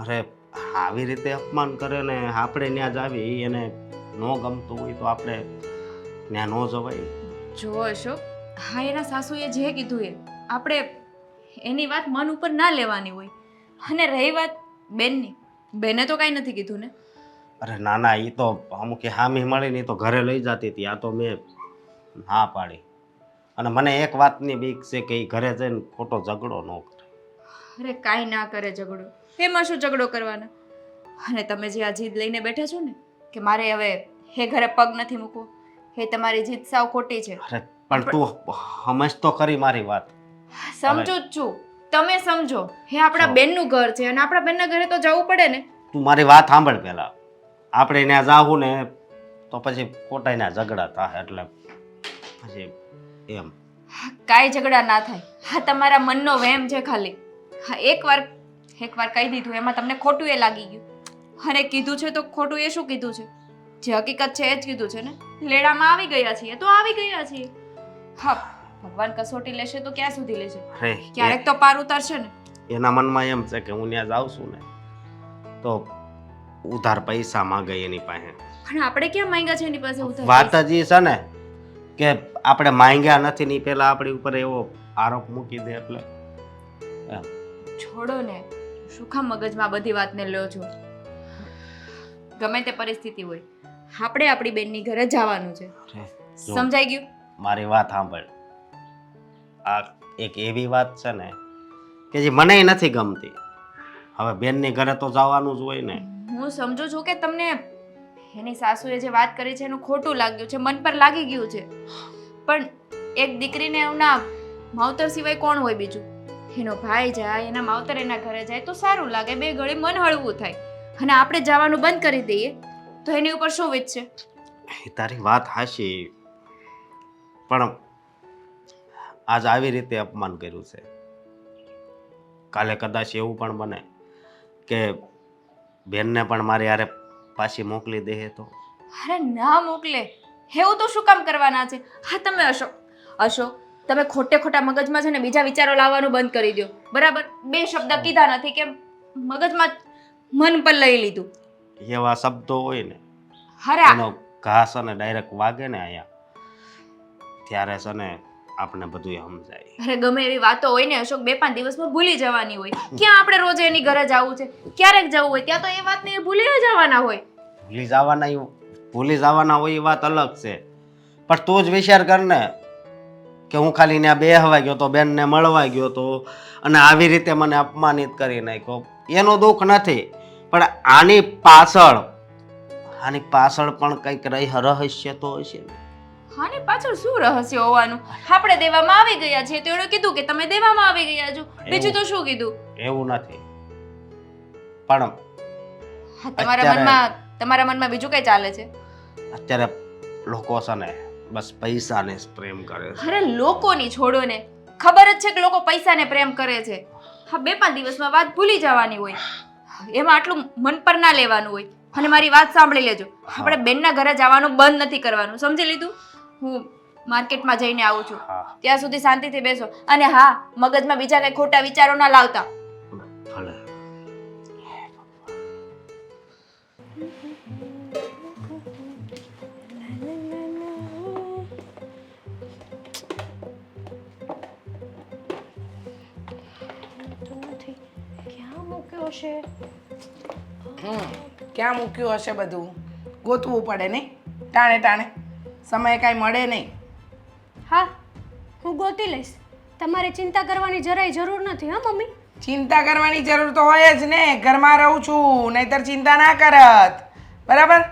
અરે આવી રીતે અપમાન કરે ને આપણે ત્યાં જ આવી, એને ન ગમતું હોય તો આપણે ત્યાં ન જવાય. જો અશોક, હા એના સાસુએ જે કીધું એ આપણે એની વાત મન ઉપર ના લેવાની હોય. અને રહી વાત બેનની, બેને તો કાંઈ નથી કીધું ને? અરે ના ના, એ તો અમુક હામી મળીને તો ઘરે લઈ જતી હતી. આ તો મેં ના પાડી. અને મને એક વાતની બીક છે કે એ ઘરે જઈને ખોટો ઝઘડો ન કરે. અરે કાંઈ ના કરે ઝઘડો. એમાં શું ઝઘડો કરવાનો? અને તમે જે આ જીદ લઈને બેઠા છો ને કે મારે હવે એ ઘરે પગ નથી મૂકવો, એ તમારી જીદ સાવ ખોટી છે. અરે પણ તું સમજ તો ખરી મારી વાત. સમજુ જ છું, તમે સમજો. હે આપણા બેનનું ઘર છે અને આપણા બેનના ઘરે તો જવું પડે ને. તું મારી વાત સાંભળ પહેલા. આપણે ત્યાં જાવું ને તો પછી ખોટા એના ઝઘડા થાય, એટલે પછી એમ કાંઈ ઝઘડા ના થાય. હા તમારા મનનો વહેમ છે ખાલી. હા એકવાર કહી દીધું એમાં તમને ખોટું એ લાગી ગયું. અને કીધું છે તો ખોટું એ શું કીધું છે? જે હકીકત છે એ જ કીધું છે ને. લેડામાં આવી ગયા છીએ તો આવી ગયા છીએ. હા, ભગવાન કસોટી લેશે તો ક્યાં સુધી લેશે? અરે ક્યારેક તો પાર ઉતારશે ને. એના મનમાં એમ છે કે હું ત્યાં જાઉં છું ને તો ઉધાર પૈસા માંગે એની પાસે. પણ આપણે ક્યાં માંગ્યા છે એની પાસે ઉધાર? વાત જ એ છે ને કે આપણે માંગ્યા નથી ને પેલા આપણી ઉપર એવો આરોપ મૂકી દે એટલે એમ. છોડો ને, શું કામ મગજમાં બધી વાતને લ્યો છો? ગમે તે પરિસ્થિતિ હોય, આપણે આપણી બેનની ઘરે જવાનું છે. અરે, જો, સમજાઈ ગયું? મારી વાત સાંભળ. આ એક એવી વાત છે ને કે જે મને નથી ગમતી. હવે બેનની ઘરે તો જવાનું જ હોય ને. હું સમજુ છું કે તમને એની સાસુએ જે વાત કરી છે એનું ખોટું લાગ્યું છે, મન પર લાગી ગયું છે, પણ એક દીકરીને એના માવતર સિવાય કોણ હોય બીજું? એનો ભાઈ જાય, એના માવતર એના ઘરે જાય તો સારું લાગે, બે ઘડી મન હળવું થાય. અને આપણે જવાનું બંધ કરી દઈએ તો એની ઉપર શું વીત છે? એ તારી વાત હાચી, પણ આજ આવી રીતે અપમાન કર્યું છે. કાલે કદાચ એવું પણ બને કે બેનને પણ મારી હારે પાછી મોકલી દે તો. અરે ના મોકલે, એવું તો શું કામ કરવાના છે? હા તમે અશોક તમે ખોટા મગજમાં છે ને બીજા વિચારો લાવવાનું બંધ કરી દો, બરાબર? બે શબ્દ કીધા નથી કે મગજમાં મન પર લઈ લીધું. એવા શબ્દો હોય ને હરા એનો ઘાસ અને ડાયરેક્ટ વાગે ને અહીંયા ત્યારે છે ને આપણે બધું સમજાય. અરે ગમે એવી વાતો હોય ને અશોક, 2-5 દિવસમાં ભૂલી જવાની હોય. ક્યાં આપણે રોજ એની ઘરે જવું છે, ક્યારેક જવું હોય ત્યાં તો એ વાતને ભૂલી જવાના હોય. ભૂલી જવાના હોય એ વાત અલગ છે, પણ તું જ વિચાર કર ને કે હું ખાલી ત્યાં બેહવા ગયો તો, બેનને મળવા ગયો તો અને આવી રીતે મને અપમાનિત કરી નાખ્યો. એનું દુઃખ નથી, પણ આની પાછળ પણ કંઈક રહસ્ય તો હશે ને. આની પાછળ શું રહસ્ય હોવાનું? આપણે દેવામાં આવી ગયા છીએ તો એણે કીધું કે તમે દેવામાં આવી ગયા છો, બીજું તો શું કીધું? એવું નથી, પણ તમારા મનમાં બીજું કઈ ચાલે છે? અત્યારે લોકો છે ને બસ પૈસાને જ પ્રેમ કરે છે. અરે લોકોની છોડો ને, ખબર જ છે કે લોકો પૈસાને પ્રેમ કરે છે. હા 2-5 દિવસમાં વાત ભૂલી જવાની હોય, એમાં આટલું મન પર ના લેવાનું હોય. અને મારી વાત સાંભળી લેજો, આપણે બેનના ઘરે જવાનું બંધ નથી કરવાનું, સમજી લીધું? હું માર્કેટમાં જઈને આવું છું, ત્યાં સુધી શાંતિથી બેસો. અને હા, મગજમાં બીજા કઈ ખોટા વિચારો ના લાવતા. ભલે. ક્યાં મૂક્યું હશે બધું? ગોતવું પડે નહીં, ટાણે સમય કાંઈ મળે નહીં. હા, હું ગોતી લઈશ. તમારે ચિંતા કરવાની જરાય જરૂર નથી. હા મમ્મી, ચિંતા કરવાની જરૂર તો હોય જ ને, ઘરમાં રહું છું, નહીતર ચિંતા ના કરત. બરાબર?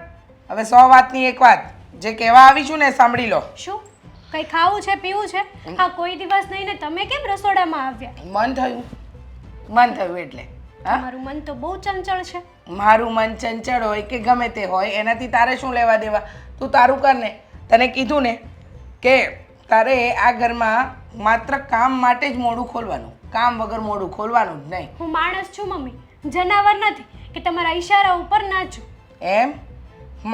હવે 100 વાતની એક વાત જે કહેવા આવી છું ને સાંભળી લો. શું કઈ ખાવું છે, પીવું છે? હા, કોઈ દિવસ નહીં ને તમે કેમ રસોડામાં આવ્યા? મન થયું એટલે. હા, તમારું મન તો બહુ ચંચળ છે. મારું મન ચંચળ હોય કે ગમે તે હોય એનાથી તારે શું લેવા દેવા? તું તારું કર ને. તને કીધું ને કે તારે આ ઘરમાં માત્ર કામ માટે જ મોઢું ખોલવાનું, કામ વગર મોઢું ખોલવાનું જ નહીં. હું માણસ છું મમ્મી, જનાવર નથી કે તમારા ઈશારા ઉપર નાચું. એમ?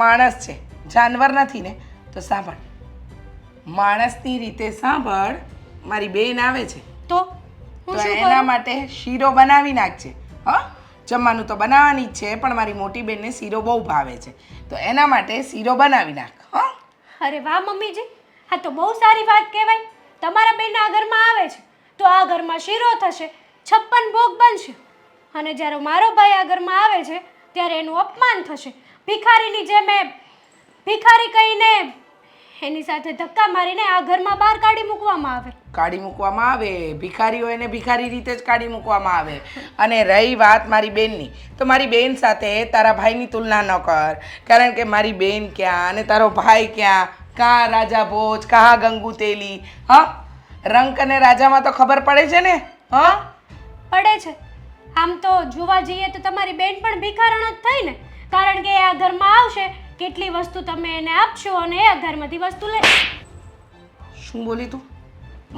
માણસ છે, જાનવર નથી ને? તો સાંભળ, માણસની રીતે સાંભળ. મારી બેન આવે છે તો તો હું શું એના કરું? માટે શીરો બનાવી નાખજે. હા, જમવાનું તો બનાવવાની જ છે, પણ મારી મોટી બેનને શીરો બહુ ભાવે છે, તો એના માટે શીરો બનાવી નાખ. હા, અરે વાહ મમ્મીજી, હા તો બહુ સારી વાત કહેવાય. તમારા બેન આ ઘરમાં આવે છે તો આ ઘરમાં શીરો થશે, 56 ભોગ બનશે. અને જ્યારે મારો ભાઈ આ ઘરમાં આવે છે ત્યારે એનું અપમાન થશે. ભિખારીની જેમ ભિખારી કહીને એની સાથે ધક્કા મારીને આ ઘરમાં બહાર કાઢી મૂકવામાં આવે. કાઢી મૂકવામાં આવે? ભિખારી હોય ને ભિખારી રીતે જ કાઢી મૂકવામાં આવે. અને રહી વાત મારી બેનની, તો મારી બેન સાથે તારા ભાઈની તુલના ન કર, કારણ કે મારી બેન ક્યાં અને તારો ભાઈ ક્યાં, કાં રાજા ભોજ, કાં ગંગુ તેલી. હા, રંક અને રાજામાં તો ખબર પડે છે ને? હા, પડે છે. આમ તો જોવા જઈએ તો તમારી બેન પણ ભિખારણ જ થઈ ને, કારણ કે એ આ ઘરમાં આવશે, કેટલી વસ્તુ તમે એને આપશો અને એ આ ઘરમાંથી વસ્તુ લે. શું બોલી તું?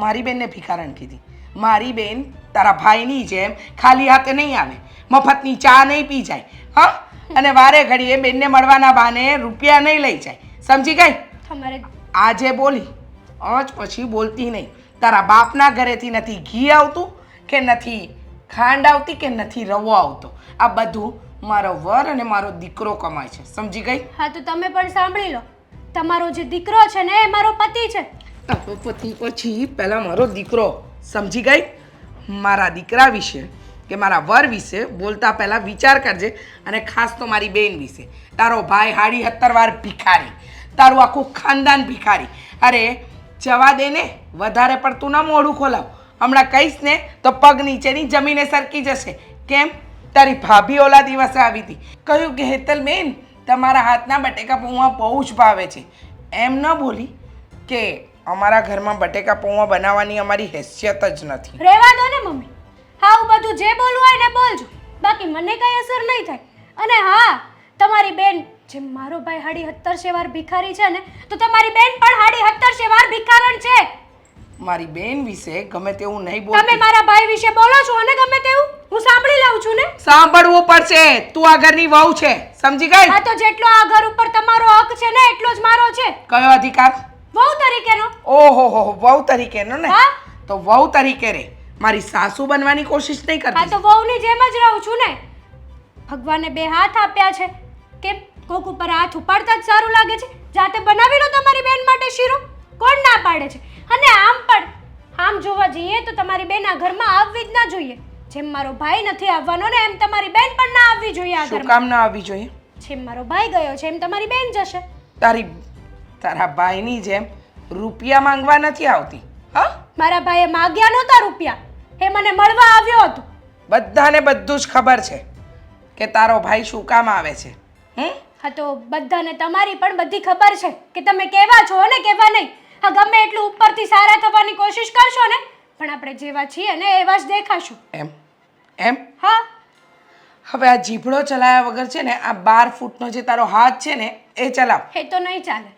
મારી બેનને ભિખારણ કીધી? મારી બેન તારા ભાઈની જેમ ખાલી હાથે નહીં આવે, મફતની ચા નહીં પી જાય. હા, અને વારે ઘડીએ બેનને મળવાના બહાને રૂપિયા નહીં લઈ જાય. સમજી ગઈ? તમારે આજે બોલી આજ પછી બોલતી નહીં. તારા બાપના ઘરેથી નથી ઘી આવતું કે નથી ખાંડ આવતી કે નથી રવો આવતો. આ બધું મારો વર અને મારો દીકરો કમાય છે. સમજી ગઈ? હા તો તમે પણ સાંભળી લો, તમારો જે દીકરો છે ને એ મારો પતિ છે. પતિ પછી પહેલા મારો દીકરો. સમજી ગઈ? મારા દીકરા વિશે કે મારા વર વિશે બોલતા પહેલા વિચાર કરજે, અને ખાસ તો મારી બેન વિશે. તારો ભાઈ 17 વાર ભિખારી, તારું આખું ખાનદાન ભિખારી. અરે જવા દે ને, વધારે પડતું ના મોઢું ખોલાવ. હમણાં કહીશ ને તો પગ નીચેની જમીને સરકી જશે. કેમ? તારી ભાભી ઓલા દિવસે આવી હતી, કહ્યું કે હેતલ બેન તમારા હાથના બટેકા પૌવા બહુ જ ભાવે છે. એમ ન બોલી કે અમારા ઘરમાં બટેકા પૌવા બનાવવાની અમારી હેસિયત જ નથી. રહેવા દો ને મમ્મી, હા હું બધું જે બોલવું હોય ને બોલજો, બાકી મને કઈ અસર નહીં થાય. અને હા, તમારી બેન જેમ મારો ભાઈ હાડી 70 વાર ભિખારી છે ને, તો તમારી બેન પણ હાડી 70 વાર ભિખારણ છે. મારી બેન વિશે ગમે તેવું નહીં તમે બોલ. મારા ભાઈ વિશે બોલો છો અને ગમે તેવું હું સાંભળી લઉં છું ને. સાંભળવું પડશે, તું આ ઘરની વહુ છે, સમજી ગઈ? હા તો જેટલો આ ઘર ઉપર તમારો હક છે ને એટલો જ મારો છે, કયો અધિકાર? વહુ તરીકેનો. ઓહો હો, વહુ તરીકેનો ને? હા. તો વહુ તરીકે રે, મારી સાસુ બનવાની કોશિશ નહીં હા કરતી. તો વહુની જેમ જ રહું છું ને. ભગવાને બે હાથ આપ્યા છે, કેમ કોક ઉપર હાથ ઉપાડતા જ સારું લાગે છે? જાતે બનાવી લો તમારી બેન માટે શીરો, કોણ ના પાડે છે? અને આમ જોવા જઈએ તો તમારી બેન આ ઘરમાં આવવી જ ના જોઈએ. જેમ મારો ભાઈ નથી આવવાનો ને એમ તમારી બેન પણ ના આવવી જોઈએ આ શું ઘરમાં. કામ ના આવવી જોઈએ? જેમ મારો ભાઈ ગયો છે એમ તમારી બેન જશે. તારા ભાઈની જેમ રૂપિયા માંગવા નથી આવતી. હા, મારા ભાઈએ માગ્યા નહોતા રૂપિયા, એ મને મળવા આવ્યો હતો. બધાને બધું જ ખબર છે કે તારો ભાઈ શું કામ આવે છે. હા તો બધાને તમારી પણ બધી ખબર છે કે તમે કેવા છો અને કેવા નહીં. હા ગમે એટલું ઉપરથી સારા થવાની કોશિશ કરશો ને, પણ આપણે જેવા છીએ ને એવા જ દેખાશું. એમ હા હવે આ જીભડો ચલાયા વગર છે ને આ 12 ફૂટનો જે તારો હાથ છે ને એ ચલાવ. એ તો નહીં ચાલે.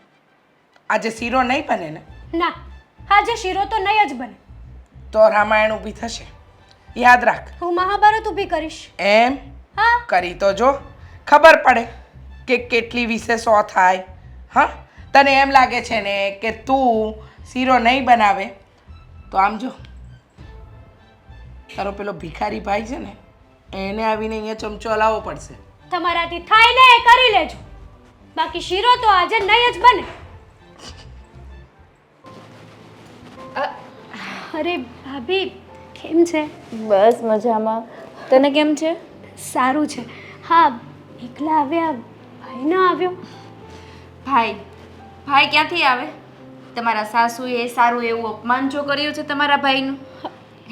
આજે શીરો નહીં બને ને ના, આજે શીરો તો નહીં જ બને. તો રામાયણ ઊભી થશે, યાદ રાખ. હું મહાભારત ઊભી કરીશ. એમ હા કરી તો જો, ખબર પડે કે કેટલી વિશે 100 થાય. હા, તને એમ લાગે છે ને કે તું શીરો નહીં બનાવે તો આમ જો તારો પેલો ભિખારી ભાઈ છે ને એને આવીને અહીંયા ચમચો હલાવવો પડશે. તમારાથી થાય ને એ કરી લેજો, બાકી શીરો તો આજે નહીં જ બને. અરે ભાભી કેમ છે? બસ મજામાં. તને કેમ છે? સારું છે. હા એકલા આવ્યા, ભાઈ ના આવ્યો? ભાઈ ક્યાંથી આવે? તમારા સાસુએ સારું એવું અપમાન જો કર્યું છે તમારા ભાઈનું,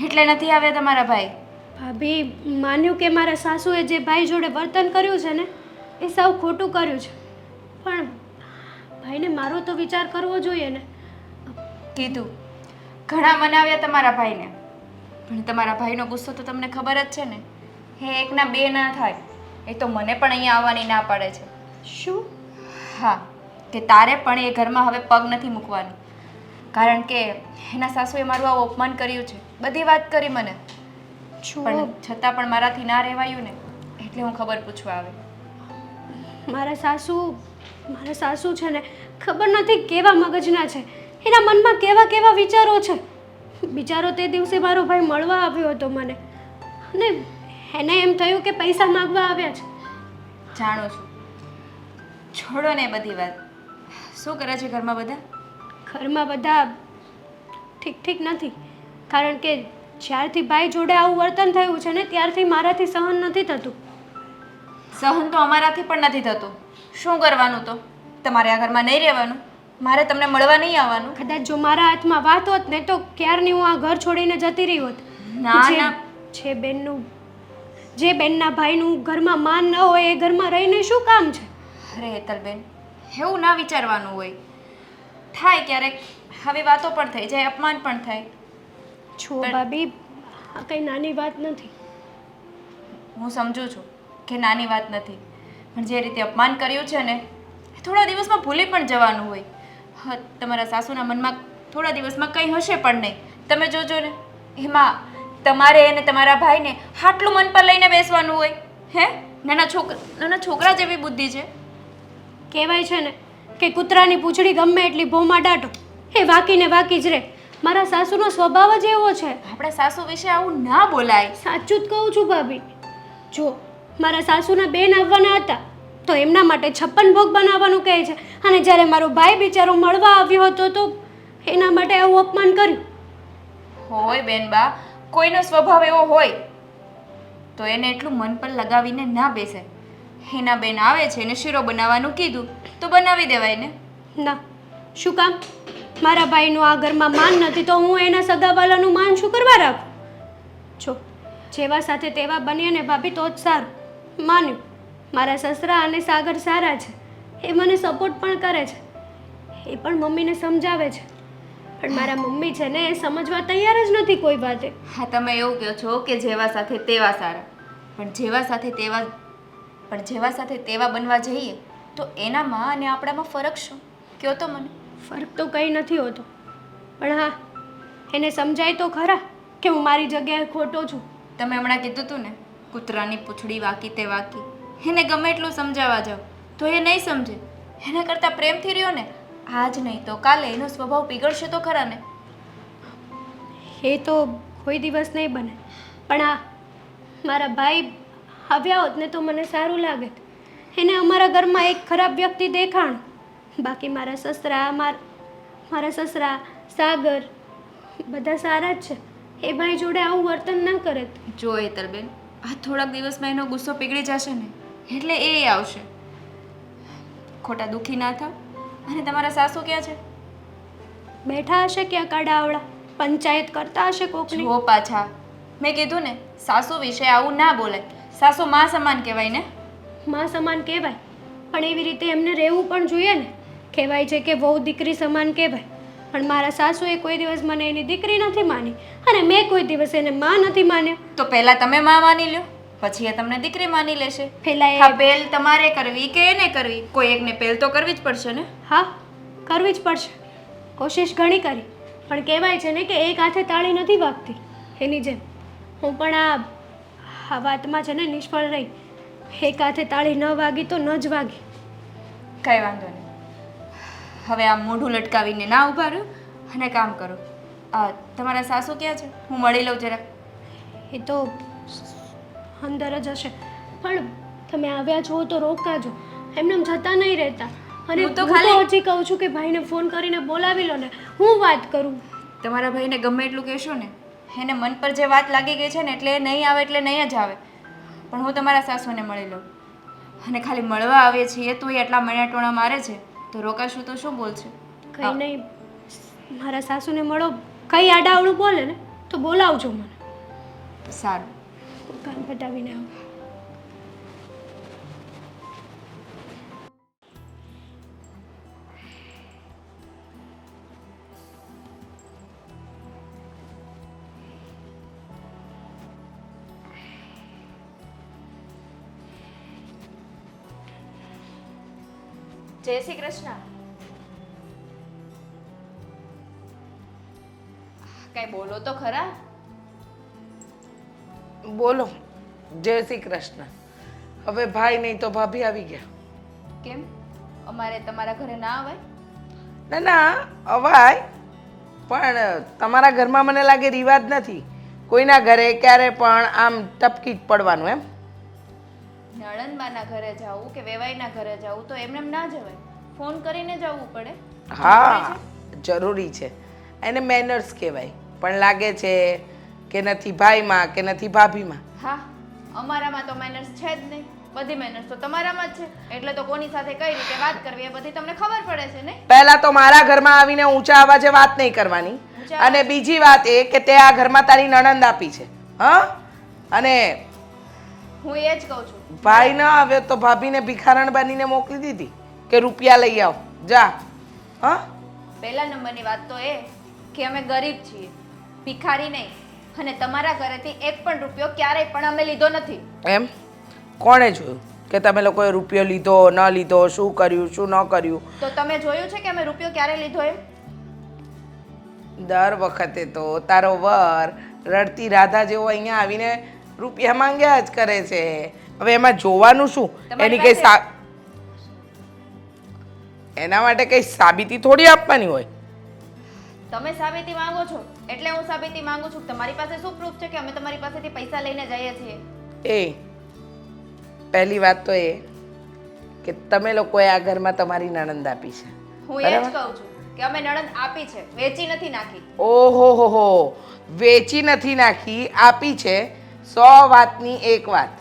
એટલે નથી આવ્યા તમારા ભાઈ. ભાભી માન્યું કે મારા સાસુએ જે ભાઈ જોડે વર્તન કર્યું છે ને એ સાવ ખોટું કર્યું છે, પણ ભાઈને મારો તો વિચાર કરવો જોઈએ ને. કીધું ઘણા મનાવ્યા તમારા ભાઈને, પણ તમારા ભાઈનો ગુસ્સો તો તમને ખબર જ છે ને. હે એકના બે ના થાય, એ તો મને પણ અહીંયા આવવાની ના પડે છે. શું? હા, કે તારે પણ એ ઘરમાં હવે પગ નથી મૂકવાનું, કારણ કે એના સાસુએ મારું આવું અપમાન કર્યું છે. બધી વાત કરી મને, પણ છતાં પણ મારાથી ના રહેવાયું ને, એટલે હું ખબર પૂછવા આવે. મારા સાસુ છે ને ખબર નથી કેવા મગજના છે, એના મનમાં કેવા કેવા વિચારો છે. બિચારો તે દિવસે મારો ભાઈ મળવા આવ્યો હતો મને, અને એને એમ થયું કે પૈસા માંગવા આવ્યા છે. જાણું છું, છોડો ને બધી વાત. શું કરે છે ઘરમાં બધા? ઘરમાં બધા ઠીક નથી, કારણ કે જ્યારથી ભાઈ જોડે આવું વર્તન થયું છે ને ત્યારથી મારાથી સહન નથી થતું. સહન તો અમારાથી પણ નથી થતું. શું કરવાનું? તો તમારે આ ઘરમાં નહીં રહેવાનું, મારે તમને મળવા નહીં આવવાનું. કદાચ જો મારા હાથમાં વાત હોત ને તો ક્યારની હું આ ઘર છોડીને જતી રહી હોત. ના જે- ના, જે બેનના ભાઈનું ઘરમાં માન ન હોય એ ઘરમાં રહીને શું કામ છે? અરે હેતલબેન, એવું ના વિચારવાનું હોય. થાય ક્યારેક આવી વાતો પણ થઈ જાય, અપમાન પણ થાય. છો ભાભી, આ કઈ નાની વાત નથી. હું સમજુ છું કે નાની વાત નથી, પણ જે રીતે અપમાન કર્યું છે ને એ થોડા દિવસમાં ભૂલી પણ જવાનું હોય. હા, તમારા સાસુના મનમાં થોડા દિવસમાં કંઈ હશે પણ નહીં. તમે જોજો ને, એમાં તમારે અને તમારા ભાઈને આટલું મન પર લઈને બેસવાનું હોય. હે, નાના છોકરા જેવી બુદ્ધિ છે. કહેવાય છે ને કે કૂતરાની પૂંછડી ગમે એટલી ભોમાં દાટો એ વાકીને વાકી જ રહે. મારા સાસુનો સ્વભાવ જ એવો છે. આપણા સાસુ વિશે આવું ના બોલાય. સાચું જ કહું છું ભાભી. જો મારા સાસુના બેન આવવાના હતા તો એમના માટે 56 ભોગ બનાવવાનું કહે છે, અને જ્યારે મારો ભાઈ બિચારો મળવા આવ્યો હતો તો એના માટે આવું અપમાન કર્યું. હોય બેનબા, કોઈનો સ્વભાવ એવો હોય તો એને એટલું મન પર લગાવીને ના બેસે. એના બેન આવે છે ને શીરો બનાવવાનું કીધું તો બનાવી દેવાય ને. ના, શું કામ? મારા ભાઈનું આ ઘરમાં માન નથી તો હું એના સગાવાલાનું માન શું કરવા રાખું? જો જેવા સાથે તેવા બનીએ ને ભાભી તો જ સારું. માન્યું મારા સસરા અને સાગર સારા છે, એ મને સપોર્ટ પણ કરે છે, એ પણ મમ્મીને સમજાવે છે, પણ મારા મમ્મી છે ને એ સમજવા તૈયાર જ નથી કોઈ વાતે. હા, તમે એવું કહો છો કે જેવા સાથે તેવા સારા, પણ જેવા સાથે તેવા બનવા જઈએ તો એનામાં અને આપણામાં ફરક શું? કહો તો મને. ફરક તો કંઈ નથી હોતો, પણ હા એને સમજાય તો ખરા કે હું મારી જગ્યાએ ખોટો છું. તમે હમણાં કીધું હતું ને, કૂતરાની પૂંછડી વાકી તે વાકી. એને ગમે એટલું સમજાવવા જાઓ તો એ નહીં સમજે. એના કરતાં પ્રેમથી રહ્યો ને, આજ નહીં તો કાલે એનો સ્વભાવ પીગળશે તો ખરા ને. એ તો કોઈ દિવસ નહીં બને, પણ હા મારા ભાઈ આવ્યા હોત ને તો મને સારું લાગે. એને અમારા ઘરમાં એક ખરાબ વ્યક્તિ દેખાણ, બાકી મારા સસરા સાગર બધા સારા જ છે. એ ભાઈ જોડે આવું વર્તન ના કરે. જો હેતલબેન, આ થોડાક દિવસમાં એનો ગુસ્સો પીગળી જશે ને એટલે એ આવશે. ખોટા દુઃખી ના થાવ. અને તમારા સાસુ ક્યાં છે? બેઠા હશે ક્યાં કાડાવડા, પંચાયત કરતા હશે કોકની. જો પાછા મેં કીધું ને, સાસુ વિશે આવું ના બોલાય. સાસુ માં સમાન કહેવાય ને. માં સમાન કહેવાય, પણ એવી રીતે એમને રહેવું પણ જોઈએ ને. કહેવાય છે કે વહુ દીકરી સમાન કહેવાય, પણ મારા સાસુએ કોઈ દિવસ મને એની દીકરી નથી માની, અને મેં કોઈ દિવસ એને માં નથી માન્યો. તો પહેલા તમે માં માની લ્યો, પછી એ તમને દીકરી માની લેશે. પહેલા હા, પહેલ તમારે કરવી કે એને કરવી? કોઈ એકને પહેલ તો કરવી જ પડશે ને. હા કરવી જ પડશે. કોશિશ ઘણી કરી, પણ કહેવાય છે ને કે એક હાથે તાળી નથી વાગતી. એની જેમ હું પણ આ વાતમાં છે ને નિષ્ફળ રહી. એક હાથે તાળી ન વાગી તો ન જ વાગી. કંઈ વાંધો નહીં. હવે આમ મોઢું લટકાવીને ના ઊભા રહ્યો અને કામ કરો. તમારા સાસુ ક્યાં છે? હું મળી લઉં જરાક. એ તો અંદર જ હશે, પણ તમે આવ્યા છો તો રોકાજો, એમને જતા નહીં રહેતા. અને હું તો હું તો હજી કહું છું કે ભાઈને ફોન કરીને બોલાવી લો ને, હું વાત કરું. તમારા ભાઈને ગમે એટલું કહેશો ને, એને મન પર જે વાત લાગી ગઈ છે ને એટલે એ નહીં આવે એટલે નહીં જ આવે. પણ હું તમારા સાસુને મળી લઉં. અને ખાલી મળવા આવીએ છીએ તો એ એટલા મણાટોણા મારે છે, તો રોકાશું તો શું બોલશે? કંઈ નહીં, મારા સાસુને મળો, કંઈ આડાવડું બોલે ને તો બોલાવજો મને. સારું. કામ પતાવીને આવું. જય શ્રી કૃષ્ણ. કઈ બોલો તો ખરા. બોલો. જય શ્રી કૃષ્ણ. હવે ભાઈ નહીં તો ભાભી આવી ગયા. કેમ અમારે તમારા ઘરે ના આવાય? ના ના, અવાય, પણ તમારા ઘરમાં મને લાગે રિવાજ નથી કોઈના ઘરે ક્યારે પણ આમ ટપકી જ પડવાનું. એમ નણંદબાના ઘરે જાવું કે વેવાઈના ઘરે જાવું તો એમને ના જવાય, ફોન કરીને જવું પડે. હા, જરૂરી છે. એને મેનર્સ કહેવાય. પણ લાગે છે કે નથી ભાઈમાં કે નથી ભાભીમાં. હા, અમારામાં તો મેનર્સ છે જ નહીં. બધી મેનર્સ તો તમારામાં જ છે, એટલે તો કોની સાથે કઈ રીતે વાત કરવી એ બધી તમને ખબર પડે છે ને. પહેલા તો મારા ઘરમાં આવીને ઊંચા અવાજે વાત નહીં કરવાની, અને બીજી વાત એ કે તે આ ઘરમાં તારી નણંદ આપી છે. હા, અને હું એ જ કહું છું, ભાઈ ના આવ્યો તો ભાભીને ભિખારણ બનીને મોકલી દીધી કે રૂપિયા લઈ આવ જા. હા, પહેલા નંબરની વાત તો એ કે અમે ગરીબ છીએ, ભિખારી નહીં. અને તમારા ઘરેથી એક પણ રૂપિયો ક્યારેય પણ અમે લીધો નથી. એમ કોણે જોયું કે તમે લોકોએ રૂપિયો લીધો ન લીધો, શું કર્યું શું ન કર્યું? તો તમે જોયું છે કે અમે રૂપિયો ક્યારે લીધો એમ? દર વખતે તો તારો વર રડતી રાધા જેવો અહીંયા આવીને રૂપિયા માંગ્યા જ કરે છે. હવે એમાં જોવાનું શું? તમારી એની કઈ એના માટે કઈ સાબિતી થોડી આપવાની હોય. તમે સાબિતી માંગો છો એટલે હું સાબિતી માંગુ છું. તમારી પાસે શું પ્રૂફ છે કે અમે તમારી પાસેથી પૈસા લઈને જઈએ છીએ? એ પહેલી વાત તો એ કે તમે લોકોએ આ ઘરમાં તમારી નણંદ આપી છે. હું એ જ કહું છું કે અમે નણંદ આપી છે, વેચી નથી નાખી. ઓહો હો, વેચી નથી નાખી, આપી છે. 100 વાતની એક વાત.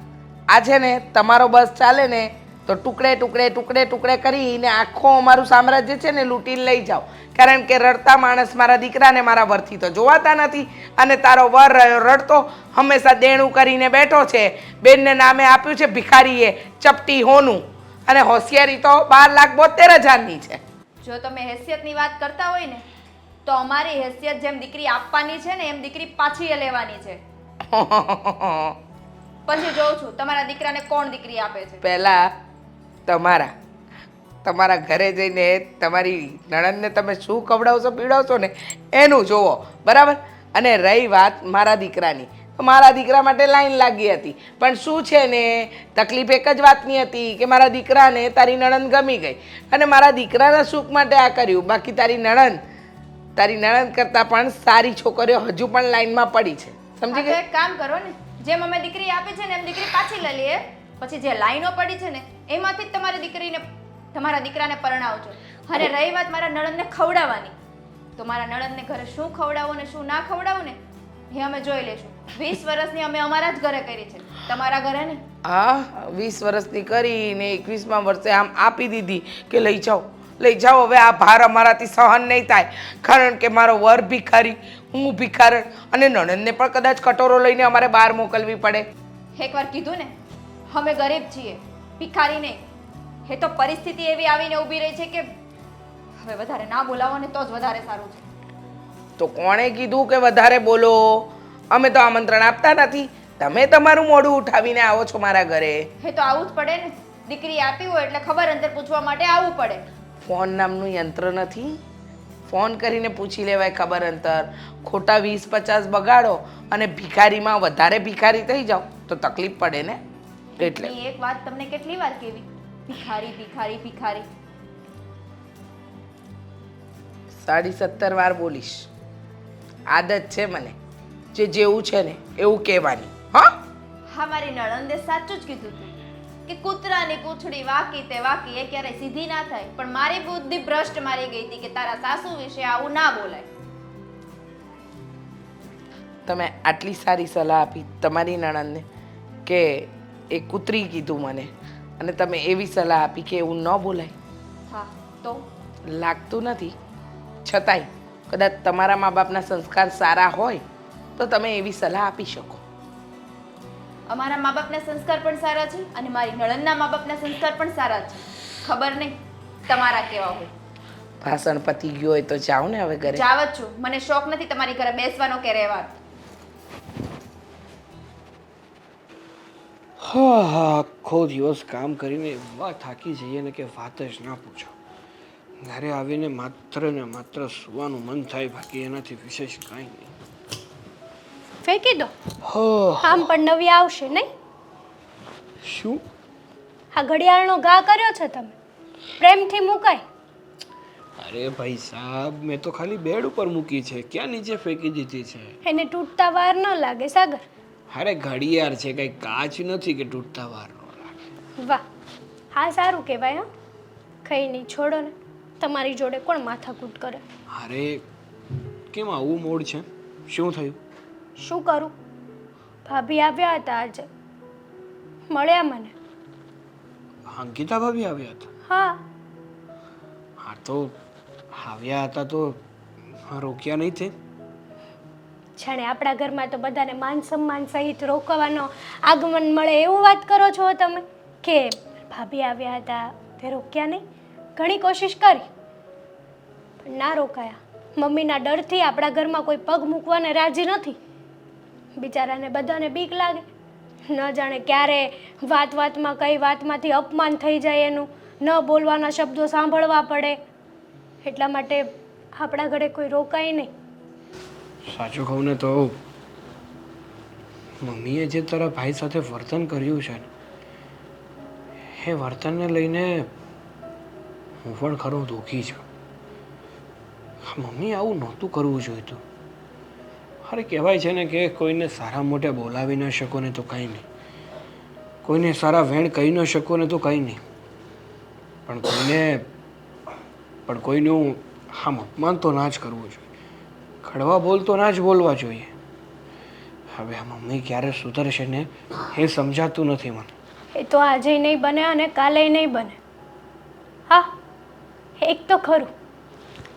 આ છે ને તમારો બસ ચાલે ને તો ટુકડે ટુકડે ટુકડે ટુકડે કરીને આખો અમારું સામ્રાજ્ય છે ને લૂંટીને લઈ જાઓ. કારણ કે રડતા માણસ મારા દીકરાને મારા વરથી તો જોવાતા નથી. અને તારો વર રડતો હંમેશા દેણું કરીને બેઠો છે. બેનને નામે આપ્યું છે ભિખારીએ ચપટી હોનું, અને હોશિયારી તો 12,72,000ની છે. જો તમે હેસિયતની વાત કરતા હોય ને તો અમારી હેસિયત જેમ દીકરી આપવાની છે ને એમ દીકરી પાછી લેવાની છે. પછી જોઉં છું તમારા દીકરાને કોણ દીકરી આપે છે. પહેલા તમારા ઘરે જઈને તમારી નણંદને તમે શું ખવડાવશો પીવડાવશો ને એનું જોવો, બરાબર? અને રહી વાત મારા દીકરાની, તો મારા દીકરા માટે લાઈન લાગી હતી. પણ શું છે ને, તકલીફ એક જ વાતની હતી કે મારા દીકરાને તારી નણંદ ગમી ગઈ અને મારા દીકરાના સુખ માટે આ કર્યું. બાકી તારી નણંદ કરતાં પણ સારી છોકરીઓ હજુ પણ લાઈનમાં પડી છે. સમજી હા, તો ગઈ? એક કામ કરો ને, જેમ અમે દીકરી આપી છે ને એમ દીકરી પાછી લઈ લઈએ. પછી જે લાઈનો પડી છે ને એમાંથી જ તમારા દીકરાને પરણાવજો. અને રહી વાત મારા નણંદને ખવડાવવાની, તો મારા નણંદને ઘરે શું ખવડાવવું ને શું ના ખવડાવવું ને એ અમે જોઈ લઈશું. 20 વર્ષની અમે અમારા જ ઘરે કરી છે, તમારા ઘરે નહીં. હા, 20 વર્ષની કરીને 21મા વર્ષે આમ આપી દીધી કે લઈ જાઓ. હવે આ ભાર અમારાથી સહન નહીં થાય. કારણ કે મારો વર ભિખારી, હું ભિખારણ, અને નણંદને પણ કદાચ કટોરો લઈને અમારે બહાર મોકલવી પડે. એકવાર કીધું ને, અમે ગરીબ છીએ, ભિખારી નહીં. એ તો પરિસ્થિતિ એવી આવીને ઊભી રહી છે કે હવે વધારે ના બોલાવો ને તો જ વધારે સારું છે. તો કોણે કીધું કે વધારે બોલો? અમે તો આમંત્રણ આપતા નથી. તમે તમારું મોઢું ઉઠાવીને આવો છો મારા ઘરે. એ તો આવું જ પડે ને, દીકરી આપી હોય એટલે ખબર અંતર પૂછવા માટે આવવું પડે. ફોન નામનું યંત્ર નથી, ફોન કરીને પૂછી લેવાય ખબર અંતર. ખોટા 20-50 બગાડો અને ભિખારીમાં વધારે ભિખારી થઈ જાઓ તો તકલીફ પડે ને. એટલે ની એક વાત તમને કેટલી વાર કેવી, ભિખારી ભિખારી ભિખારી. 70 વાર બોલીશ. આદત છે મને, જેવું છે ને એવું કહેવાની. હા, મારી નણંદે સાચું જ કીધું હતું કે કૂતરાની પૂંછડી વાકી તે વાકી એ ક્યારેય સીધી ના થાય. પણ મારી બુદ્ધિ ભ્રષ્ટ મારી ગઈ હતી કે તારા સાસુ વિશે આવું ના બોલાય. તમે આટલી સારી સલાહ આપી તમારી નણંદને કે એ કૂતરી કીધું મને, અને તમે એવી સલાહ આપી કે એવું ન બોલાય. હા, તો લાગતું નથી. છતાંય કદાચ તમારા મા બાપના સંસ્કાર સારા હોય તો તમે એવી સલાહ આપી શકો. અમારા મા બાપના સંસ્કાર પણ સારા છે અને મારી નણંદના મા બાપના સંસ્કાર પણ સારા છે. ખબર નહીં તમારા કેવા હોય. ભાષણ પતી ગયું હોય તો જાઓ ને હવે ઘરે. જાવ જ છું. મને શોખ નથી તમારી ઘરે બેસવાનો કે રહેવાનો. આખો દિવસ કામ કરીને એવા થાકી જઈએ ને કે વાત જ ના પૂછો. ઘરે આવીને માત્ર ને માત્ર સુવાનું મન થાય, બાકી એનાથી વિશેષ કાંઈ નહીં. ફેંકી દો, આમ પણ નવી આવશે નહીં. શું? આ ઘડિયાળનો ઘા કર્યો છે તમે, પ્રેમથી મુકાય. અરે ભાઈ સાહેબ, મેં તો ખાલી બેડ ઉપર મૂકી છે, ક્યાં નીચે ફેંકી દીધી છે? એને તૂટતા વાર ન લાગે સાગર. અરે ઘડિયાળ છે, કઈ કાચ નથી કે તૂટતા વાર ન લાગે. વાહ, હા સારું કહેવાય. હા, કઈ નહીં, છોડો ને. તમારી જોડે કોણ માથાકૂટ કરે? અરે કેમ આવું મોડ છે? શું થયું? શું કરું, ભાભી આવ્યા હતા આજે, મળ્યા મને. અંકિતા ભાભી આવ્યા હતા? હા. હા તો આવ્યા હતા તો રોક્યા નહીં તે? જાણે આપણા ઘરમાં તો બધાને માન સન્માન સહિત રોકવાનો આગમન મળે એવું વાત કરો છો તમે કે ભાભી આવ્યા હતા તે રોક્યા નહીં. ઘણી કોશિશ કરી પણ ના રોકાયા. મમ્મીના ડરથી આપણા ઘરમાં કોઈ પગ મૂકવાને રાજી નથી. બિચારાને બધાને બીક લાગે, ન જાણે ક્યારે વાત વાતમાં કઈ વાતમાંથી અપમાન થઈ જાય એનું, ન બોલવાના શબ્દો સાંભળવા પડે. એટલા માટે આપણા ઘરે કોઈ રોકાય નહીં. સાચું કહું ને તો મમ્મીએ જે તારા ભાઈ સાથે વર્તન કર્યું છે ને એ વર્તનને લઈને હું પણ ખરો દુઃખી છું. મમ્મી આવું નહોતું કરવું જોઈતું. અરે કહેવાય છે ને કે કોઈને સારા મોઢે બોલાવી ન શકો ને તો કંઈ નહીં, કોઈને સારા વેણ કહી ન શકો ને તો કંઈ નહીં, પણ કોઈનું આમ અપમાન તો ના જ કરવું જોઈએ, કડવા બોલ તો ના જ બોલવા જોઈએ. હવે આ મમ્મી ક્યારે સુધરશે ને એ સમજાતું નથી મને. એ તો આજે નહીં બને અને કાલે નહીં બને. હા, એક તો ખરું,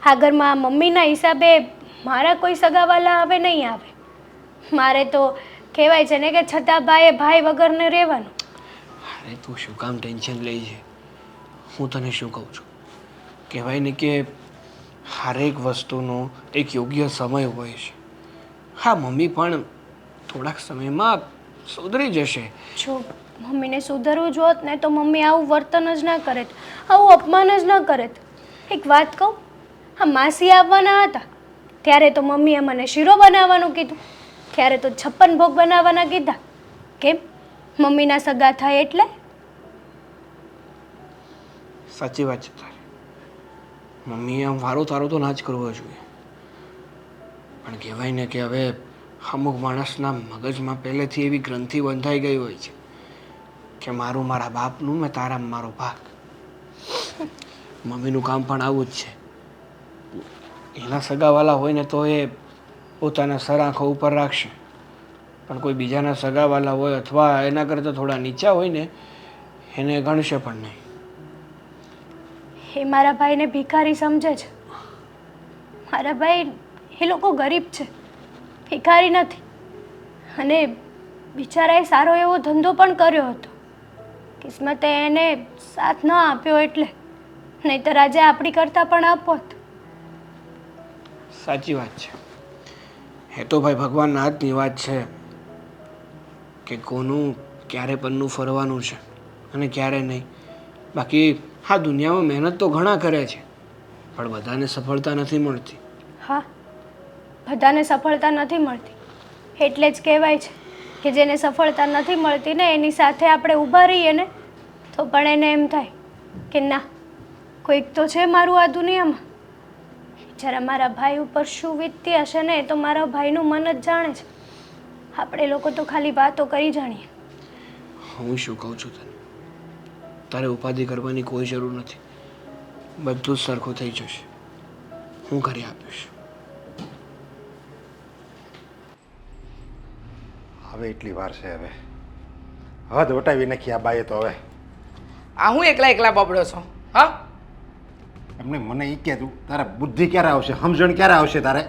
આ ઘરમાં મમ્મીના હિસાબે મારા કોઈ સગાવાલા હવે નહીં આવે. મારે તો કહેવાય છે ને કે છતાં ભાઈએ ભાઈ વગરને રહેવાનું. અરે તું શું કામ ટેન્શન લઈ છે? હું તને શું કહું છું, કહેવાય ને કે હરેક વસ્તુનો એક યોગ્ય સમય હોય છે. હા, મમ્મી પણ થોડાક સમયમાં સુધરી જશે. જો મમ્મીને સુધરવું જ હોત ને તો મમ્મી આવું વર્તન જ ના કરે, આવું અપમાન જ ન કરે. એક વાત કહું, આ માસી આવવાના હતા ત્યારે તો મમ્મીએ મને શીરો બનાવવાનું કીધું, ત્યારે તો 56 ભોગ બનાવવાના કીધા. કેમ? મમ્મીના સગા થાય એટલે? સાચી વાત છે તારી. મમ્મીએ આમ વારો તારો તો ના જ કરવો જોઈએ, પણ કહેવાય ને કે હવે અમુક માણસના મગજમાં પહેલેથી એવી ગ્રંથિ બંધાઈ ગઈ હોય છે કે મારું મારા બાપનું, મેં તારામાં મારો ભાગ. મમ્મીનું કામ પણ આવું જ છે. એના સગાવાલા હોય ને તો એ પોતાના સરાખો ઉપર રાખશે, પણ કોઈ બીજાના સગાવાલા હોય અથવા એના કરતાં થોડા નીચા હોય ને એને ગણશે પણ નહીં. એ મારા ભાઈને ભિખારી સમજે છે. મારા ભાઈ એ લોકો ગરીબ છે, ભિખારી નથી. અને બિચારાએ સારો એવો ધંધો પણ કર્યો હતો, કિસ્મતે એને સાથ ન આપ્યો એટલે, નહીંતર આજે આપણી કરતાં પણ આપોત. સાચી વાત છે. એ તો ભાઈ ભગવાનના હાથની વાત છે કે કોનું ક્યારે પન્નું ફરવાનું છે અને ક્યારે નહીં. બાકી હા, દુનિયામાં મહેનત તો ઘણા કરે છે, પણ બધાને સફળતા નથી મળતી. હા, બધાને સફળતા નથી મળતી, એટલે જ કહેવાય છે કે જેને સફળતા નથી મળતી ને એની સાથે આપણે ઊભા રહીએ ને તો પણ એને એમ થાય કે ના, કોઈક તો છે મારું આ દુનિયામાં. જ્યારે મારા ભાઈ ઉપર શું વીતતી હશે ને એ તો મારા ભાઈનું મન જ જાણે છે. આપણે લોકો તો ખાલી વાતો કરી જાણીએ. હું શું કહું છું તને, તારે ઉપાધિ કરવાની કોઈ જરૂર નથી. બધું જ સરખું થઈ જશે. હું કરી આપીશ. હવે એટલી વાર છે, હવે હદ વટાવી નાખી આ બાએ તો. હવે આ હું એકલા એકલા બબડો છો? હા, એમને મને એ કે તું તારે બુદ્ધિ ક્યારે આવશે, સમજણ ક્યારે આવશે તારે?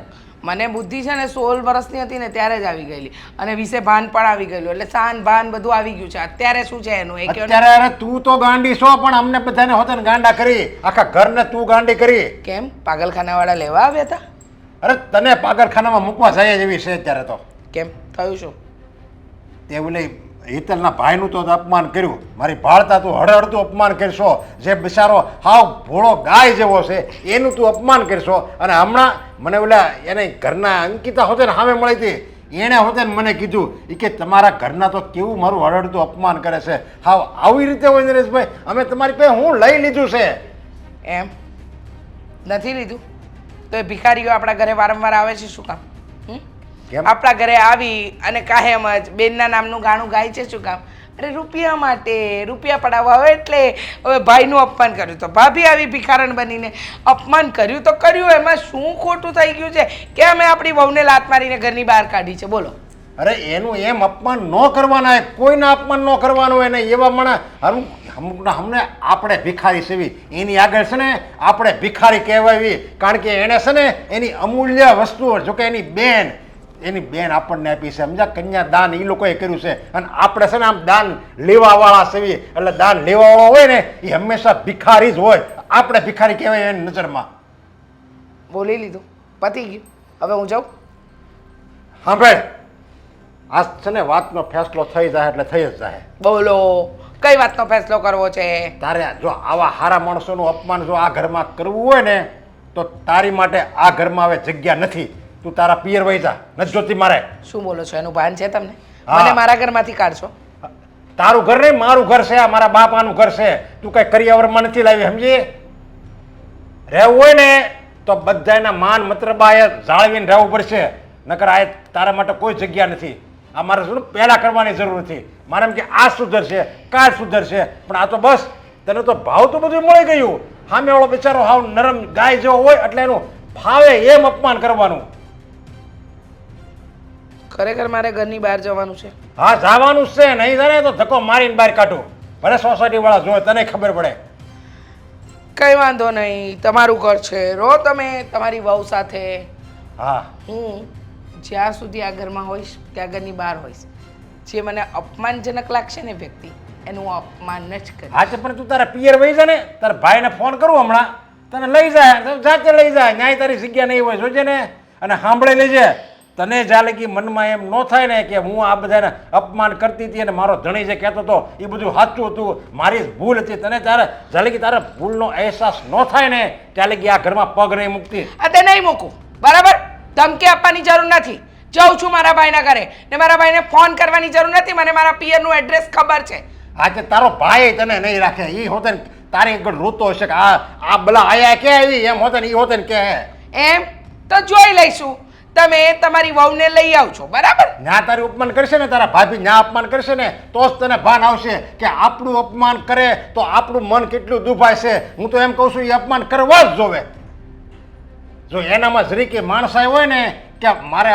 મને બુદ્ધિ છે ને 16 વર્ષની હતી ને ત્યારે જ આવી ગયેલી, અને વિશે ભાન પણ આવી ગયેલું, એટલે સાન ભાન બધું આવી ગયું છે. અત્યારે શું છે એનું એ કહો ને. અત્યારે અરે તું તો ગાંડી છો, પણ અમને બધાને હોતે ગાંડા કરી, આખા ઘરને તું ગાંડી કરી. કેમ? પાગલખાનાવાળા લેવા આવ્યા હતા? અરે તને પાગલખાનામાં મૂકવા જાય જેવી છે અત્યારે તો. કેમ? થયું શું? તે ઓલે હિતલના ભાઈનું તો અપમાન કર્યું, મારી ભાળતા તું હળહળતું અપમાન કરશો. જે બિચારો હાવ ભોળો ગાય જેવો છે એનું તું અપમાન કરશો. અને હમણાં મને ઓલા એને ઘરના અંકિતા હોતે ને સામે મળી હતી, એણે હોતે ને મને કીધું એ કે તમારા ઘરના તો કેવું મારું હળહળતું અપમાન કરે છે. હાવ આવી રીતે હોય નરેશભાઈ, અમે તમારી પાસે હું લઈ લીધું છે. એમ નથી લીધું તો એ ભિખારીઓ આપણા ઘરે વારંવાર આવે છે શું કામ? કેમ? આપણા ઘરે આવી અને કાયમ જ બેનના નામનું ગાણું ગાય છે શું કામ? અરે રૂપિયા માટે, રૂપિયા પડાવવા હોય એટલે હવે ભાઈનું અપમાન કર્યું તો ભાભી આવી ભિખારણ બનીને અપમાન કર્યું તો કર્યું, એમાં શું ખોટું થઈ ગયું છે કે અમે આપણી વહુને લાત મારીને ઘરની બહાર કાઢી છે? બોલો. અરે એનું એમ અપમાન ન કરવાના, કોઈના અપમાન ન કરવાનું. એને એવા માણસ અમને આપણે ભિખારી સેવી એની આગળ છે ને આપણે ભિખારી કહેવાવી, કારણ કે એણે છે ને એની અમૂલ્ય વસ્તુઓ, જોકે એની બેન આપણને આપી છે, સમજા? કન્યાદાન એ લોકોએ કર્યું છે, અને આપણે છે ને આમ દાન લેવાવાળા સેવી, એટલે દાન લેવાવાળો હોય ને એ હંમેશા ભિખારી જ હોય. આપણે ભિખારી કહેવાય એની નજરમાં. બોલી લીધું, પતી ગયું. હવે હું જાઉં? હા ભાઈ, આ છે ને વાતનો ફેસલો થઈ જાય એટલે થઈ જ જાય. બોલો, કઈ વાતનો ફેસલો કરવો છે? તારે જો આવા સારા માણસોનું અપમાન જો આ ઘરમાં કરવું હોય ને તો તારી માટે આ ઘરમાં હવે જગ્યા નથી. તું તારા પિયર વહી જા, નથી જોતી મારે. શું બોલો છો? એનું ભાન છે તમને? હા. મને મારા ઘરમાંથી કાઢશો? તારું ઘર નહીં, મારું ઘર છે, આ મારા બાપાનું ઘર છે. તું કઈ કરિયાવરમાં નથી લાવી, સમજી? રહેવું હોય ને તો બધાના માન મતરબાએ જાળવીને રહેવું પડશે, નકર આ તારા માટે કોઈ જગ્યા નથી. આ મારે શું પહેલા કરવાની જરૂર નથી. મારે એમ કે આ સુધરશે, કાલ સુધરશે, પણ આ તો બસ તને તો ભાવ તો બધું મળી ગયું. સામે વાળો બિચારો હાવ નરમ ગાય જેવો હોય એટલે એનું ફાવે એમ અપમાન કરવાનું. ખરેખર મારે ઘરની બહાર જવાનું છે. હા, જવાનું જ છે, નહીં જાણે તો ધક્કો મારીને બહાર કાઢું. ભલે સોસાયટીવાળા જોવે તને ખબર પડે. કંઈ વાંધો નહીં, તમારું ઘર છે, રહો તમે તમારી વહુ સાથે. હા હું જ્યાં સુધી આ ઘરમાં હોઈશ ત્યાં ઘરની બહાર હોઈશ. જે મને અપમાનજનક લાગશે ને વ્યક્તિ એનું હું અપમાન જ કરીશ. હા છે પણ તું તારા પિયર વહી જા ને, તારા ભાઈને ફોન કરું હમણાં, તને લઈ જાય તો જાતે લઈ જાય. ન્યાય તારી જગ્યા નહીં હોય, જોજે ને. અને સાંભળી લેજે, તને જ્યાં લગી મનમાં એમ ન થાય ને કે હું આ બધાને અપમાન કરતી હતી અને મારો ધણી જે કહેતો હતો એ બધું સાચું હતું, મારી જ ભૂલ હતી, તને ત્યારે જ્યાં લગી તારા ભૂલનો અહેસાસ ન થાય ને ત્યાં લગી આ ઘરમાં પગ નહીં મૂકતી. આ તે નહીં મૂકું, બરાબર? ધમકી આપવાની જરૂર નથી. જાઉં છું મારા ભાઈના ઘરે, ને મારા ભાઈને ફોન કરવાની જરૂર નથી. મને મારા પિયરનું એડ્રેસ ખબર છે. હા તે તારો ભાઈ તને નહીં રાખે, એ હોતે ને તારી આગળ રોતો હશે કે આ બલા આયા કે આવી, એમ હોતે ને એ હોતે ને કે એમ તો જોઈ લઈશું. તમે તમારી વહુને લઈ આવજો, બરાબર? ના તારી અપમાન કરશે ને, તારા ભાભી ના અપમાન કરશે ને તો જ તને ભાન આવશે કે આપણું અપમાન કરે તો આપણું મન કેટલું દુભાય છે. હું તો એમ કહું છું એ અપમાન કરવા જ જોવે. જો એનામાં જરી કે માણસાઈ હોય ને કે મારે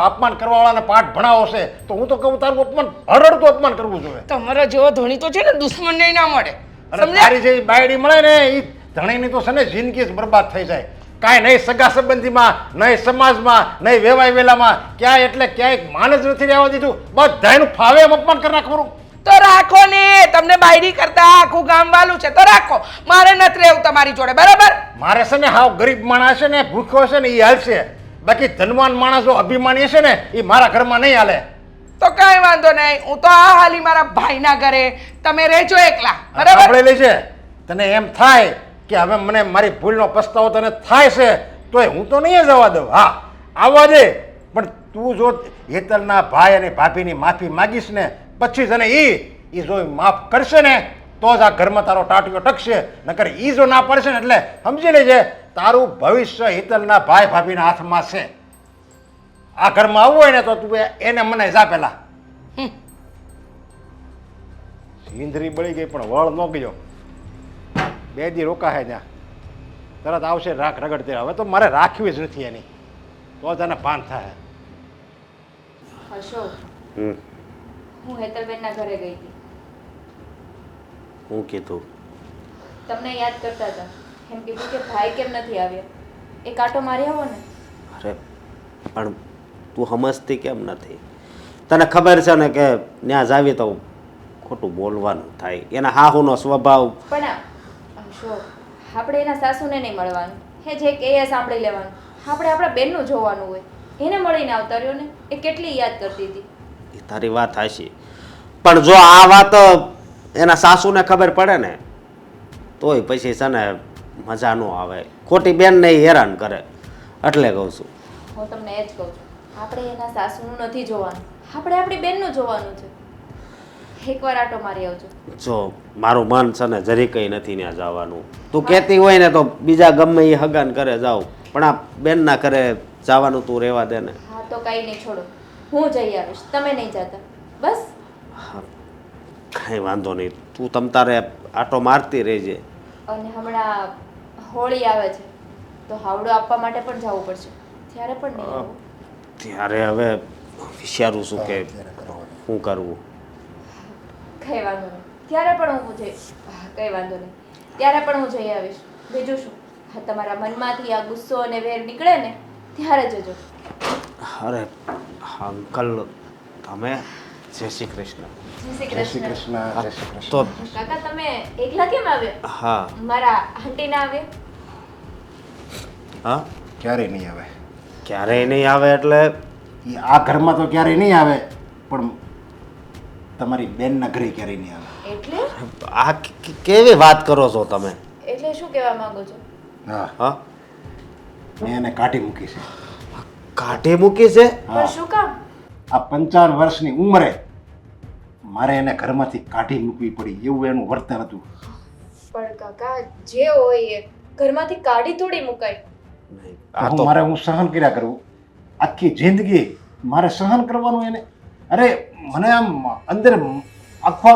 અપમાન કરવાવાળાને પાઠ ભણાવો છે તો હું તો કહું તારું અપમાન હરડતું અપમાન કરવું જોઈએ. તમારા જેવો ધણી તો છે ને દુશ્મનને ના મળે, અને સમજ્યા? તારી જે બાયડી મળે ને એ ધણીની તો છે ને જિંદગી જ બરબાદ થઈ જાય. કાંઈ નહીં સગા સંબંધીમાં, નહીં સમાજમાં, નહીં વેવાય વેલામાં, ક્યાંય એટલે ક્યાંય માન જ નથી રહેવા દીધું. બધાયનું ફાવે એમ અપમાન કરી નાખવાનું. તો રાખો ને, તમને બાયડી કરતા આખું ગામ વાલું છે તો રાખો. મારે નથી રહેવું તમારી જોડે, બરાબર? મારે છે ને હાવ ગરીબ માણસ છે ને, ભૂખ્યો છે ને એ હાલશે, બાકી ધનવાન માણસો અભિમાની છે ને એ મારા ઘરમાં નહીં હાલે. તો કાંઈ વાંધો નહીં, હું તો આ હાલી મારા ભાઈના ઘરે, તમે રહેજો એકલા, બરાબર? આપણે લઈ છે તને એમ થાય કે હવે મને મારી ભૂલનો પસ્તાવો તને થાય છે તોય હું તો નહીં જવા દઉં. હા આવવા દે, પણ તું જો હેતલના ભાઈ અને ભાભીની માફી માગીશ ને પછી તને એ જો માફ કરશે ને તો જ આ ઘરમાં તારો ટાટિયો ટકશે. નકર એ જો ના પડશે ને એટલે સમજી લેજે તારું ભવિષ્ય હેતલના ભાઈ ભાભીના હાથમાં છે. આ ઘરમાં આવવું હોય ને તો તું એને મને જા પેલા. સિંદરી બળી ગઈ પણ વળ ન ગયો. 2 દી રોકાશે ત્યાં, તરત આવશે રાખ રગડતે. હવે તો મારે રાખવી જ નથી એની, તો જ એને ભાન થાય. અશોક, હું હેતલબેનના ઘરે ગઈ હતી. હું કીધું? તમને યાદ કરતા હતા. એમ કીધું કે ભાઈ કેમ નથી આવ્યા, એક આટો મારી આવો ને. અરે પણ તું સમજતી કેમ નથી? તને ખબર છે ને કે ત્યાં જાવી તો ખોટું બોલવાનું થાય, એના હાહુનો સ્વભાવ. પણ અશોક, આપણે એના સાસુને નહીં મળવાનું, હે જે કે એ સાંભળી લેવાનું. આપણે આપણા બેનનું જોવાનું હોય. એને મળીને આવતા રહ્યો ને, એ કેટલી યાદ કરતી હતી. એ તારી વાત હાશી, પણ જો આ વાત એના સાસુને ખબર પડે ને તોય પછી છે ને મજા ન આવે, ખોટી બેનને હેરાન કરે. એટલે કહું છું. હું તમને એ જ કહું છું, આપણે એના સાસુનું નથી જોવાનું, આપણે આપણી બેનનું જોવાનું છે. એકવાર આટો મારી આવજો. જો મારું મન છે ને જરી કંઈ નથી ત્યાં જવાનું. તું કહેતી હોય ને તો બીજા ગમે એ હગાન કરે જાઉં, પણ આ બેનના ઘરે જવાનું તું રહેવા દે ને. હા તો કાંઈ નહીં, છોડો, હું જઈ આવીશ, તમે નહીં જતા, બસ. કાંઈ વાંધો નહીં, તું તમ તારે આટો મારતી રહેજે. અને હમણાં હોળી આવે છે તો હાવડો આપવા માટે પણ જવું પડશે, ત્યારે પણ નહીં આવું. ત્યારે હવે વિચારું છું કે શું કરવું. કંઈ વાંધો નહીં, ત્યારે પણ હું જઈશ. કંઈ વાંધો નહીં, ત્યારે પણ હું જઈ આવીશ. બીજું શું, હા, તમારા મનમાંથી આ ગુસ્સો અને વેર નીકળે ને ત્યારે જજો. અરે અંકલ તમે, જય શ્રી કૃષ્ણ. જય શ્રી જય શ્રી કૃષ્ણ. કૃષ્ણ. જય શ્રી કૃષ્ણ. તો કાકા, તમે એકલા કેમ આવ્યા? હા મારા આંટી ના આવ્યા? હા, ક્યારેય નહીં આવે ક્યારેય નહીં આવે એટલે એ આ ઘરમાં તો ક્યારેય નહીં આવે, પણ તમારી બેનના ઘરે ક્યારેય નહીં આવે. એટલે આ કેવી વાત કરો છો તમે? એટલે શું કહેવા માંગો છો? હા, હા, મેં એને કાઢી મૂકી છે. કાઢી મૂકી છે? પણ શું કામ? આ 55 વર્ષની ઉંમરે મારે એને ઘરમાંથી કાઢી મૂકવી પડી, એવું એનું વર્તન હતું. પણ કાકા, જે હોય એ ઘરમાંથી કાઢી થોડી મુકાય. નહીં, આ તો હું સહન કર્યા કરું આખી જિંદગી, મારે સહન કરવાનું એને. અરે મને આમ અંદર આખો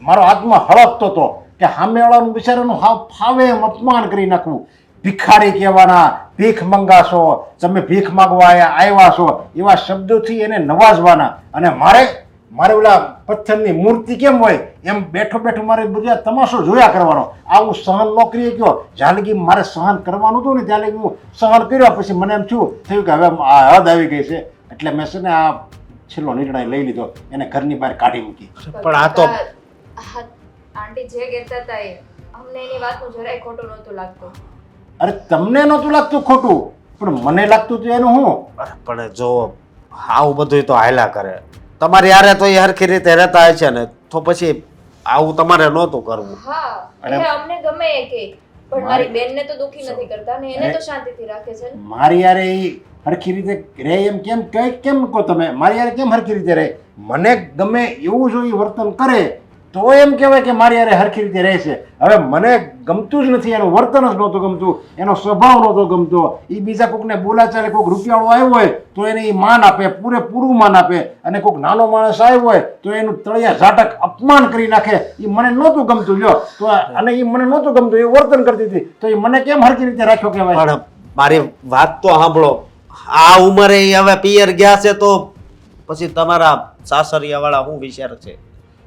મારો આત્મા હળકતો હતો કે સામેવાળાનું બિચારાનું હાવ ફાવે એમ અપમાન કરી નાખવું. ભિખારી કહેવાના, ભીખ મંગાશો, તમે ભીખ માગવા આવ્યા છો, એવા શબ્દોથી એને નવાજવાના. અને મારે મારે ઓલા પથ્થરની મૂર્તિ કેમ હોય એમ બેઠો બેઠો મારે બધા તમાશો જોયા કરવાનો. આ હું સહન ન કરી ગયો. જ્યાં લગી મારે સહન કરવાનું હતું ને ત્યાં લગી હું સહન કર્યો. પછી મને એમ થયું કે હવે આ હદ આવી ગઈ છે. એટલે મેં છે ને આ છેલ્લો નિર્ણય લઈ લીધો, એને ઘરની બહાર કાઢી મૂકી. પણ આ તો આંટી જે કહેતા હતા એ અમને એની વાતનું જરાય ખોટું નહોતું લાગતું. અરે તમને નહોતું લાગતું ખોટું, પણ મને લાગતું હતું એનું હું. અરે પણ જો આવું બધું તો હાયલા કરે, તમારી યારે તો એ હરખી રીતે રહેતા હોય છે ને, તો પછી આવું તમારે નહોતું કરવું. હા અરે, એટલે અમને ગમે એ કે પણ મારી- મારી બેનને તો દુખી નથી કરતા ને એને તો શાંતિથી રાખે છે ને. મારી યારે એ હરખી રીતે રહે એમ કેમ કહો તમે? મારી યારે કેમ હરખી રીતે રહે? મને ગમે એવું જો એ વર્તન કરે તો એમ કહેવાય કે મારી યારે હરખી રીતે રહે છે. હવે મને ગમતું જ નથી, એનું વર્તન જ નહોતું ગમતું, એનો સ્વભાવ નહોતો ગમતો. એ બીજા કોકને બોલાચાલે કોઈક રૂપિયાવાળો આવ્યો હોય તો એને એ માન આપે, પૂરેપૂરું માન આપે, અને કોઈક નાનો માણસ આવ્યો હોય તો એનું તળિયા ઝાટક અપમાન કરી નાખે. એ મને નહોતું ગમતું. જો તો અને એ મને નહોતું ગમતું, એ વર્તન કરતી હતી, તો એ મને કેમ હરખી રીતે રાખ્યો કહેવાય? પણ મારી વાત તો સાંભળો, આ ઉંમરે ઈ હવે પિયર ગયા છે તો પછી તમારા સાસરિયા વાળા શું વિચાર છે?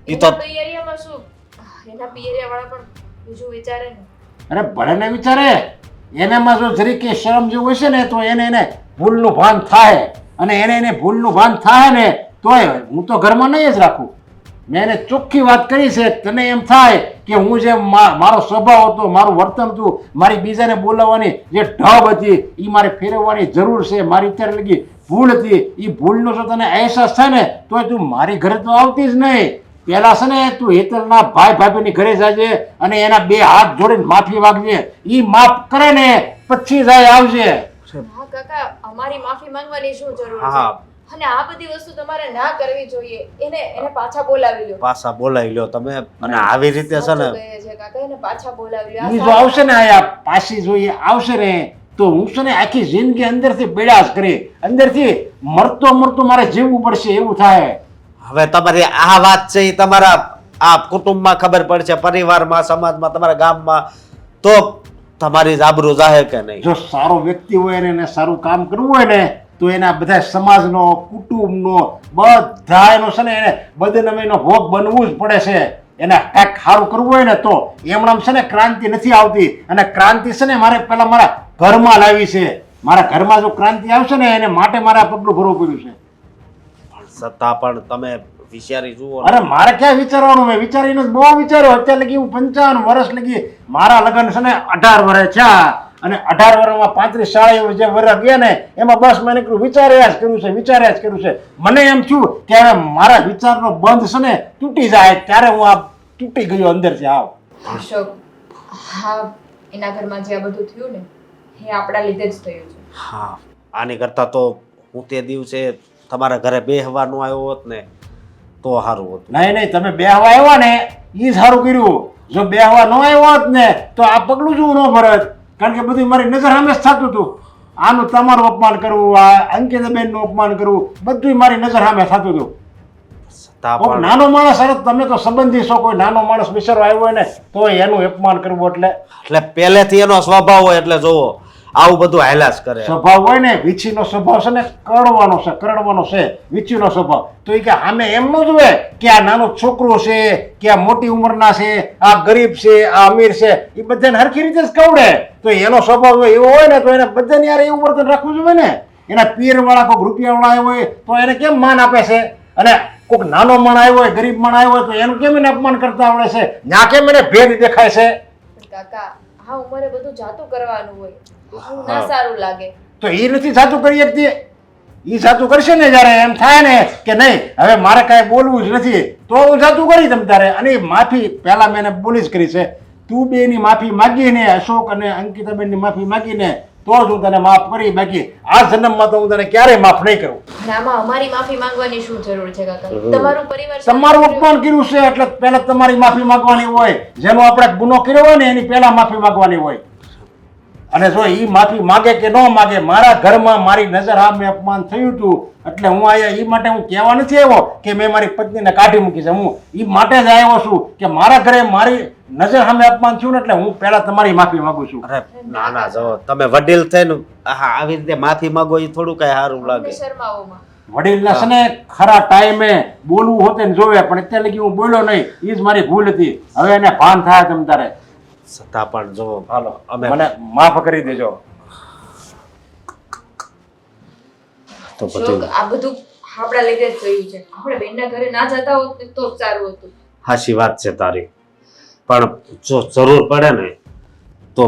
ઈ તો એના પિયરિયામાં શું, એના પિયરિયાવાળા પણ બીજું વિચારે ને. અરે ભલે ને વિચારે, એનામાં જો જરીકે શરમ જેવું હશે ને તો એને ભૂલનું ભાન થાય, અને એને ભૂલનું ભાન થાય ને તોય હું તો ઘરમાં નહીં જ રાખું. મેં એને ચોખ્ખી વાત કરી છે. તને એમ થાય કે હું જે મારો સ્વભાવ હતો, મારું વર્તન હતું, મારી બીજાને બોલાવવાની જે ઢબ હતી એ મારે ફેરવવાની જરૂર છે, મારી અત્યારે લગી ભૂલ હતી, એ ભૂલનો જો તને અહેસાસ થાય ને તોય તું મારી ઘરે તો આવતી જ નહીં. પેલા છે ને તું હેતલના ભાઈ ભાભીની ઘરે જાજે અને એના બે હાથ જોડીને માફી માંગજે. ઈ માફ કરે ને પછી જાય આવજે. હા કાકા, અમારી માફી માંગવાની શું જરૂર હા. છે? અને આ બધી વસ્તુ તમારે ના કરવી જોઈએ. એને પાછા બોલાવી લો. પાછા બોલાવી લ્યો તમે, અને આવી રીતે છે ને સાચું કહે છે કાકા, એને પાછા બોલાવી લો. આ ઈ જો સારું. આવશે ને આયા પાછી જોઈએ આવશે ને તો હું છે ને આખી જિંદગી અંદરથી બેડાશ કરી, અંદરથી મરતો મારે જીવવું પડશે એવું થાય. હવે તમારી આ વાત છે એ તમારા આ કુટુંબમાં ખબર પડશે, પરિવારમાં, સમાજમાં, તમારા ગામમાં, તો તમારી જ આબરૂ જાહે કે નહીં? જો સારો વ્યક્તિ હોય ને એને સારું કામ કરવું હોય ને તો એના બધા સમાજનો, કુટુંબનો, બધા એનો છે ને એને બદનામીનો ભોગ બનવું જ પડે છે. એને કાંઈક સારું કરવું હોય ને તો એમણામ છે ને ક્રાંતિ નથી આવતી. અને ક્રાંતિ છે ને મારે પેલા મારા ઘરમાં લાવી છે. મારા ઘરમાં જો ક્રાંતિ આવશે ને એને માટે મારે આ પગલું ભરવું પડ્યું છે. છતાં પણ તમે વિચારી જુઓ ને. અરે મારે ક્યાં વિચારવાનું? મેં વિચારીને જ બહુ વિચાર્યો. અત્યારે લગી હું 55 વર્ષ લગી, મારા લગ્ન છે ને 18 વર્ષ થયા, અને 18 વર્ષમાં 35-40 જે વર્ષ ગયા ને એમાં બસ મેં નીકળ્યું વિચાર્યા જ કર્યું છે. મને એમ થયું કે હવે મારા વિચારનો બંધ છે ને તૂટી જાય ત્યારે હું આ તૂટી ગયો અંદરથી. આવ અશોક, હા, એના ઘરમાં જે આ બધું થયું ને એ આપણા લીધે જ થયું છે. હા, આની કરતા તો હું તે દિવસે તમારા ઘરે બેહવા ન આવ્યો હોત ને તો સારું હતું. નહીં તમે બેહવા આવ્યા ને એ સારું કર્યું. જો બેહવા ન આવ્યો હોત ને તો આ પગલું જ હું ન ભરત. કારણ કે બધું મારી નજર સામે જ થતું હતું. આનું તમારું અપમાન કરવું, આ અંકિતાબેનનું અપમાન કરવું, બધું મારી નજર સામે થતું હતું. છતાં કોઈક પણ નાનો માણસ, અરે તમે તો સંબંધી છો, કોઈ નાનો માણસ બિચારો આવ્યો હોય ને તો એનું અપમાન કરવું એટલે પહેલેથી એનો સ્વભાવ હોય એટલે જોવો આવું બધું હાલ્યા જ કરે. સ્વભાવ હોય ને, વીછીનો સ્વભાવ છે ને કરડવાનો છે વીછીનો સ્વભાવ. તો એ કે આમે એમ ન જોવે કે આ નાનો છોકરો છે કે આ મોટી ઉંમરના છે, આ ગરીબ છે, આ અમીર છે, એ બધાને હરખી રીતે જ કવડે. તો એનો સ્વભાવ એવો હોય ને તો એને બધાને યાર એવું વર્તન રાખવું જોઈએ ને. એના પિયરવાળા કોઈક રૂપિયાવાળા આવ્યો હોય તો એને કેમ માન આપે છે, અને કોઈક નાનો માણ આવ્યો હોય, ગરીબ માણ આવ્યો હોય તો એનું કેમ એને અપમાન કરતા આવડે છે? ત્યાં કેમ એને ભેદ દેખાય છે? પણ કાકા, આ ઉંમરે બધું જાતું કરવાનું હોય, એવું ના સારું લાગે. તો એ નથી સાચું કરી શકતી. એ સાચું કરશે ને જ્યારે એમ થાય ને કે નહીં હવે મારે કાંઈ બોલવું જ નથી તો હું સાચું કરી તમ તારે. અને માફી પહેલાં મેં એને બોલી જ કરી છે. તું બેની માફી માગીને, અશોક અને અંકિતાબેનની માફી માગીને તો જ હું તને માફ કરી. બાકી આ જન્મમાં તો હું તને ક્યારેય માફ નહીં કરું. અને આમાં અમારી માફી માંગવાની શું જરૂર છે કાકા? તમારું પરિવાર તમારું અપમાન કર્યું છે એટલે પહેલા તમારી માફી માંગવાની હોય. જેનો આપણે ગુનો કર્યો હોય ને એની પહેલા માફી માંગવાની હોય. અને જો એ માફી માગે કે ન માગે, મારા ઘરમાં મારી નજર સામે અપમાન થયું હતું એટલે હું આયા એ માટે હું કહેવા નથી આવ્યો કે મેં મારી પત્નીને કાઢી મૂકી છે. હું એ માટે જ આવ્યો છું કે મારા ઘરે મારી નજર સામે અપમાન થયું ને એટલે હું પહેલા તમારી માફી માંગુ છું. અરે ના જો તમે વડીલ થઈને આવી રીતે માફી માંગો એ થોડું કઈ સારું લાગે. શર્માઓમાં વડીલના છે ને ખરા ટાઈમે બોલવું હોતે ને જોવે, પણ અત્યારે લગી હું બોલ્યો નહીં, એ જ મારી ભૂલ હતી. હવે એને ભાન થાય તમ તારે. છતાં પણ જો હાલો અમે મને માફ કરી દેજો. તો જો બધું આ બધું આપણા લીધે જ થયું છે. આપણે બેનના ઘરે ના જતા હોત ને તો જ સારું હતું. સાચી વાત છે તારી, પણ જો જરૂર પડે ને તો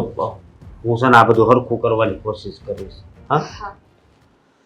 હું છે ને આ બધું હરખું કરવાની કોશિશ કરીશ. હા હા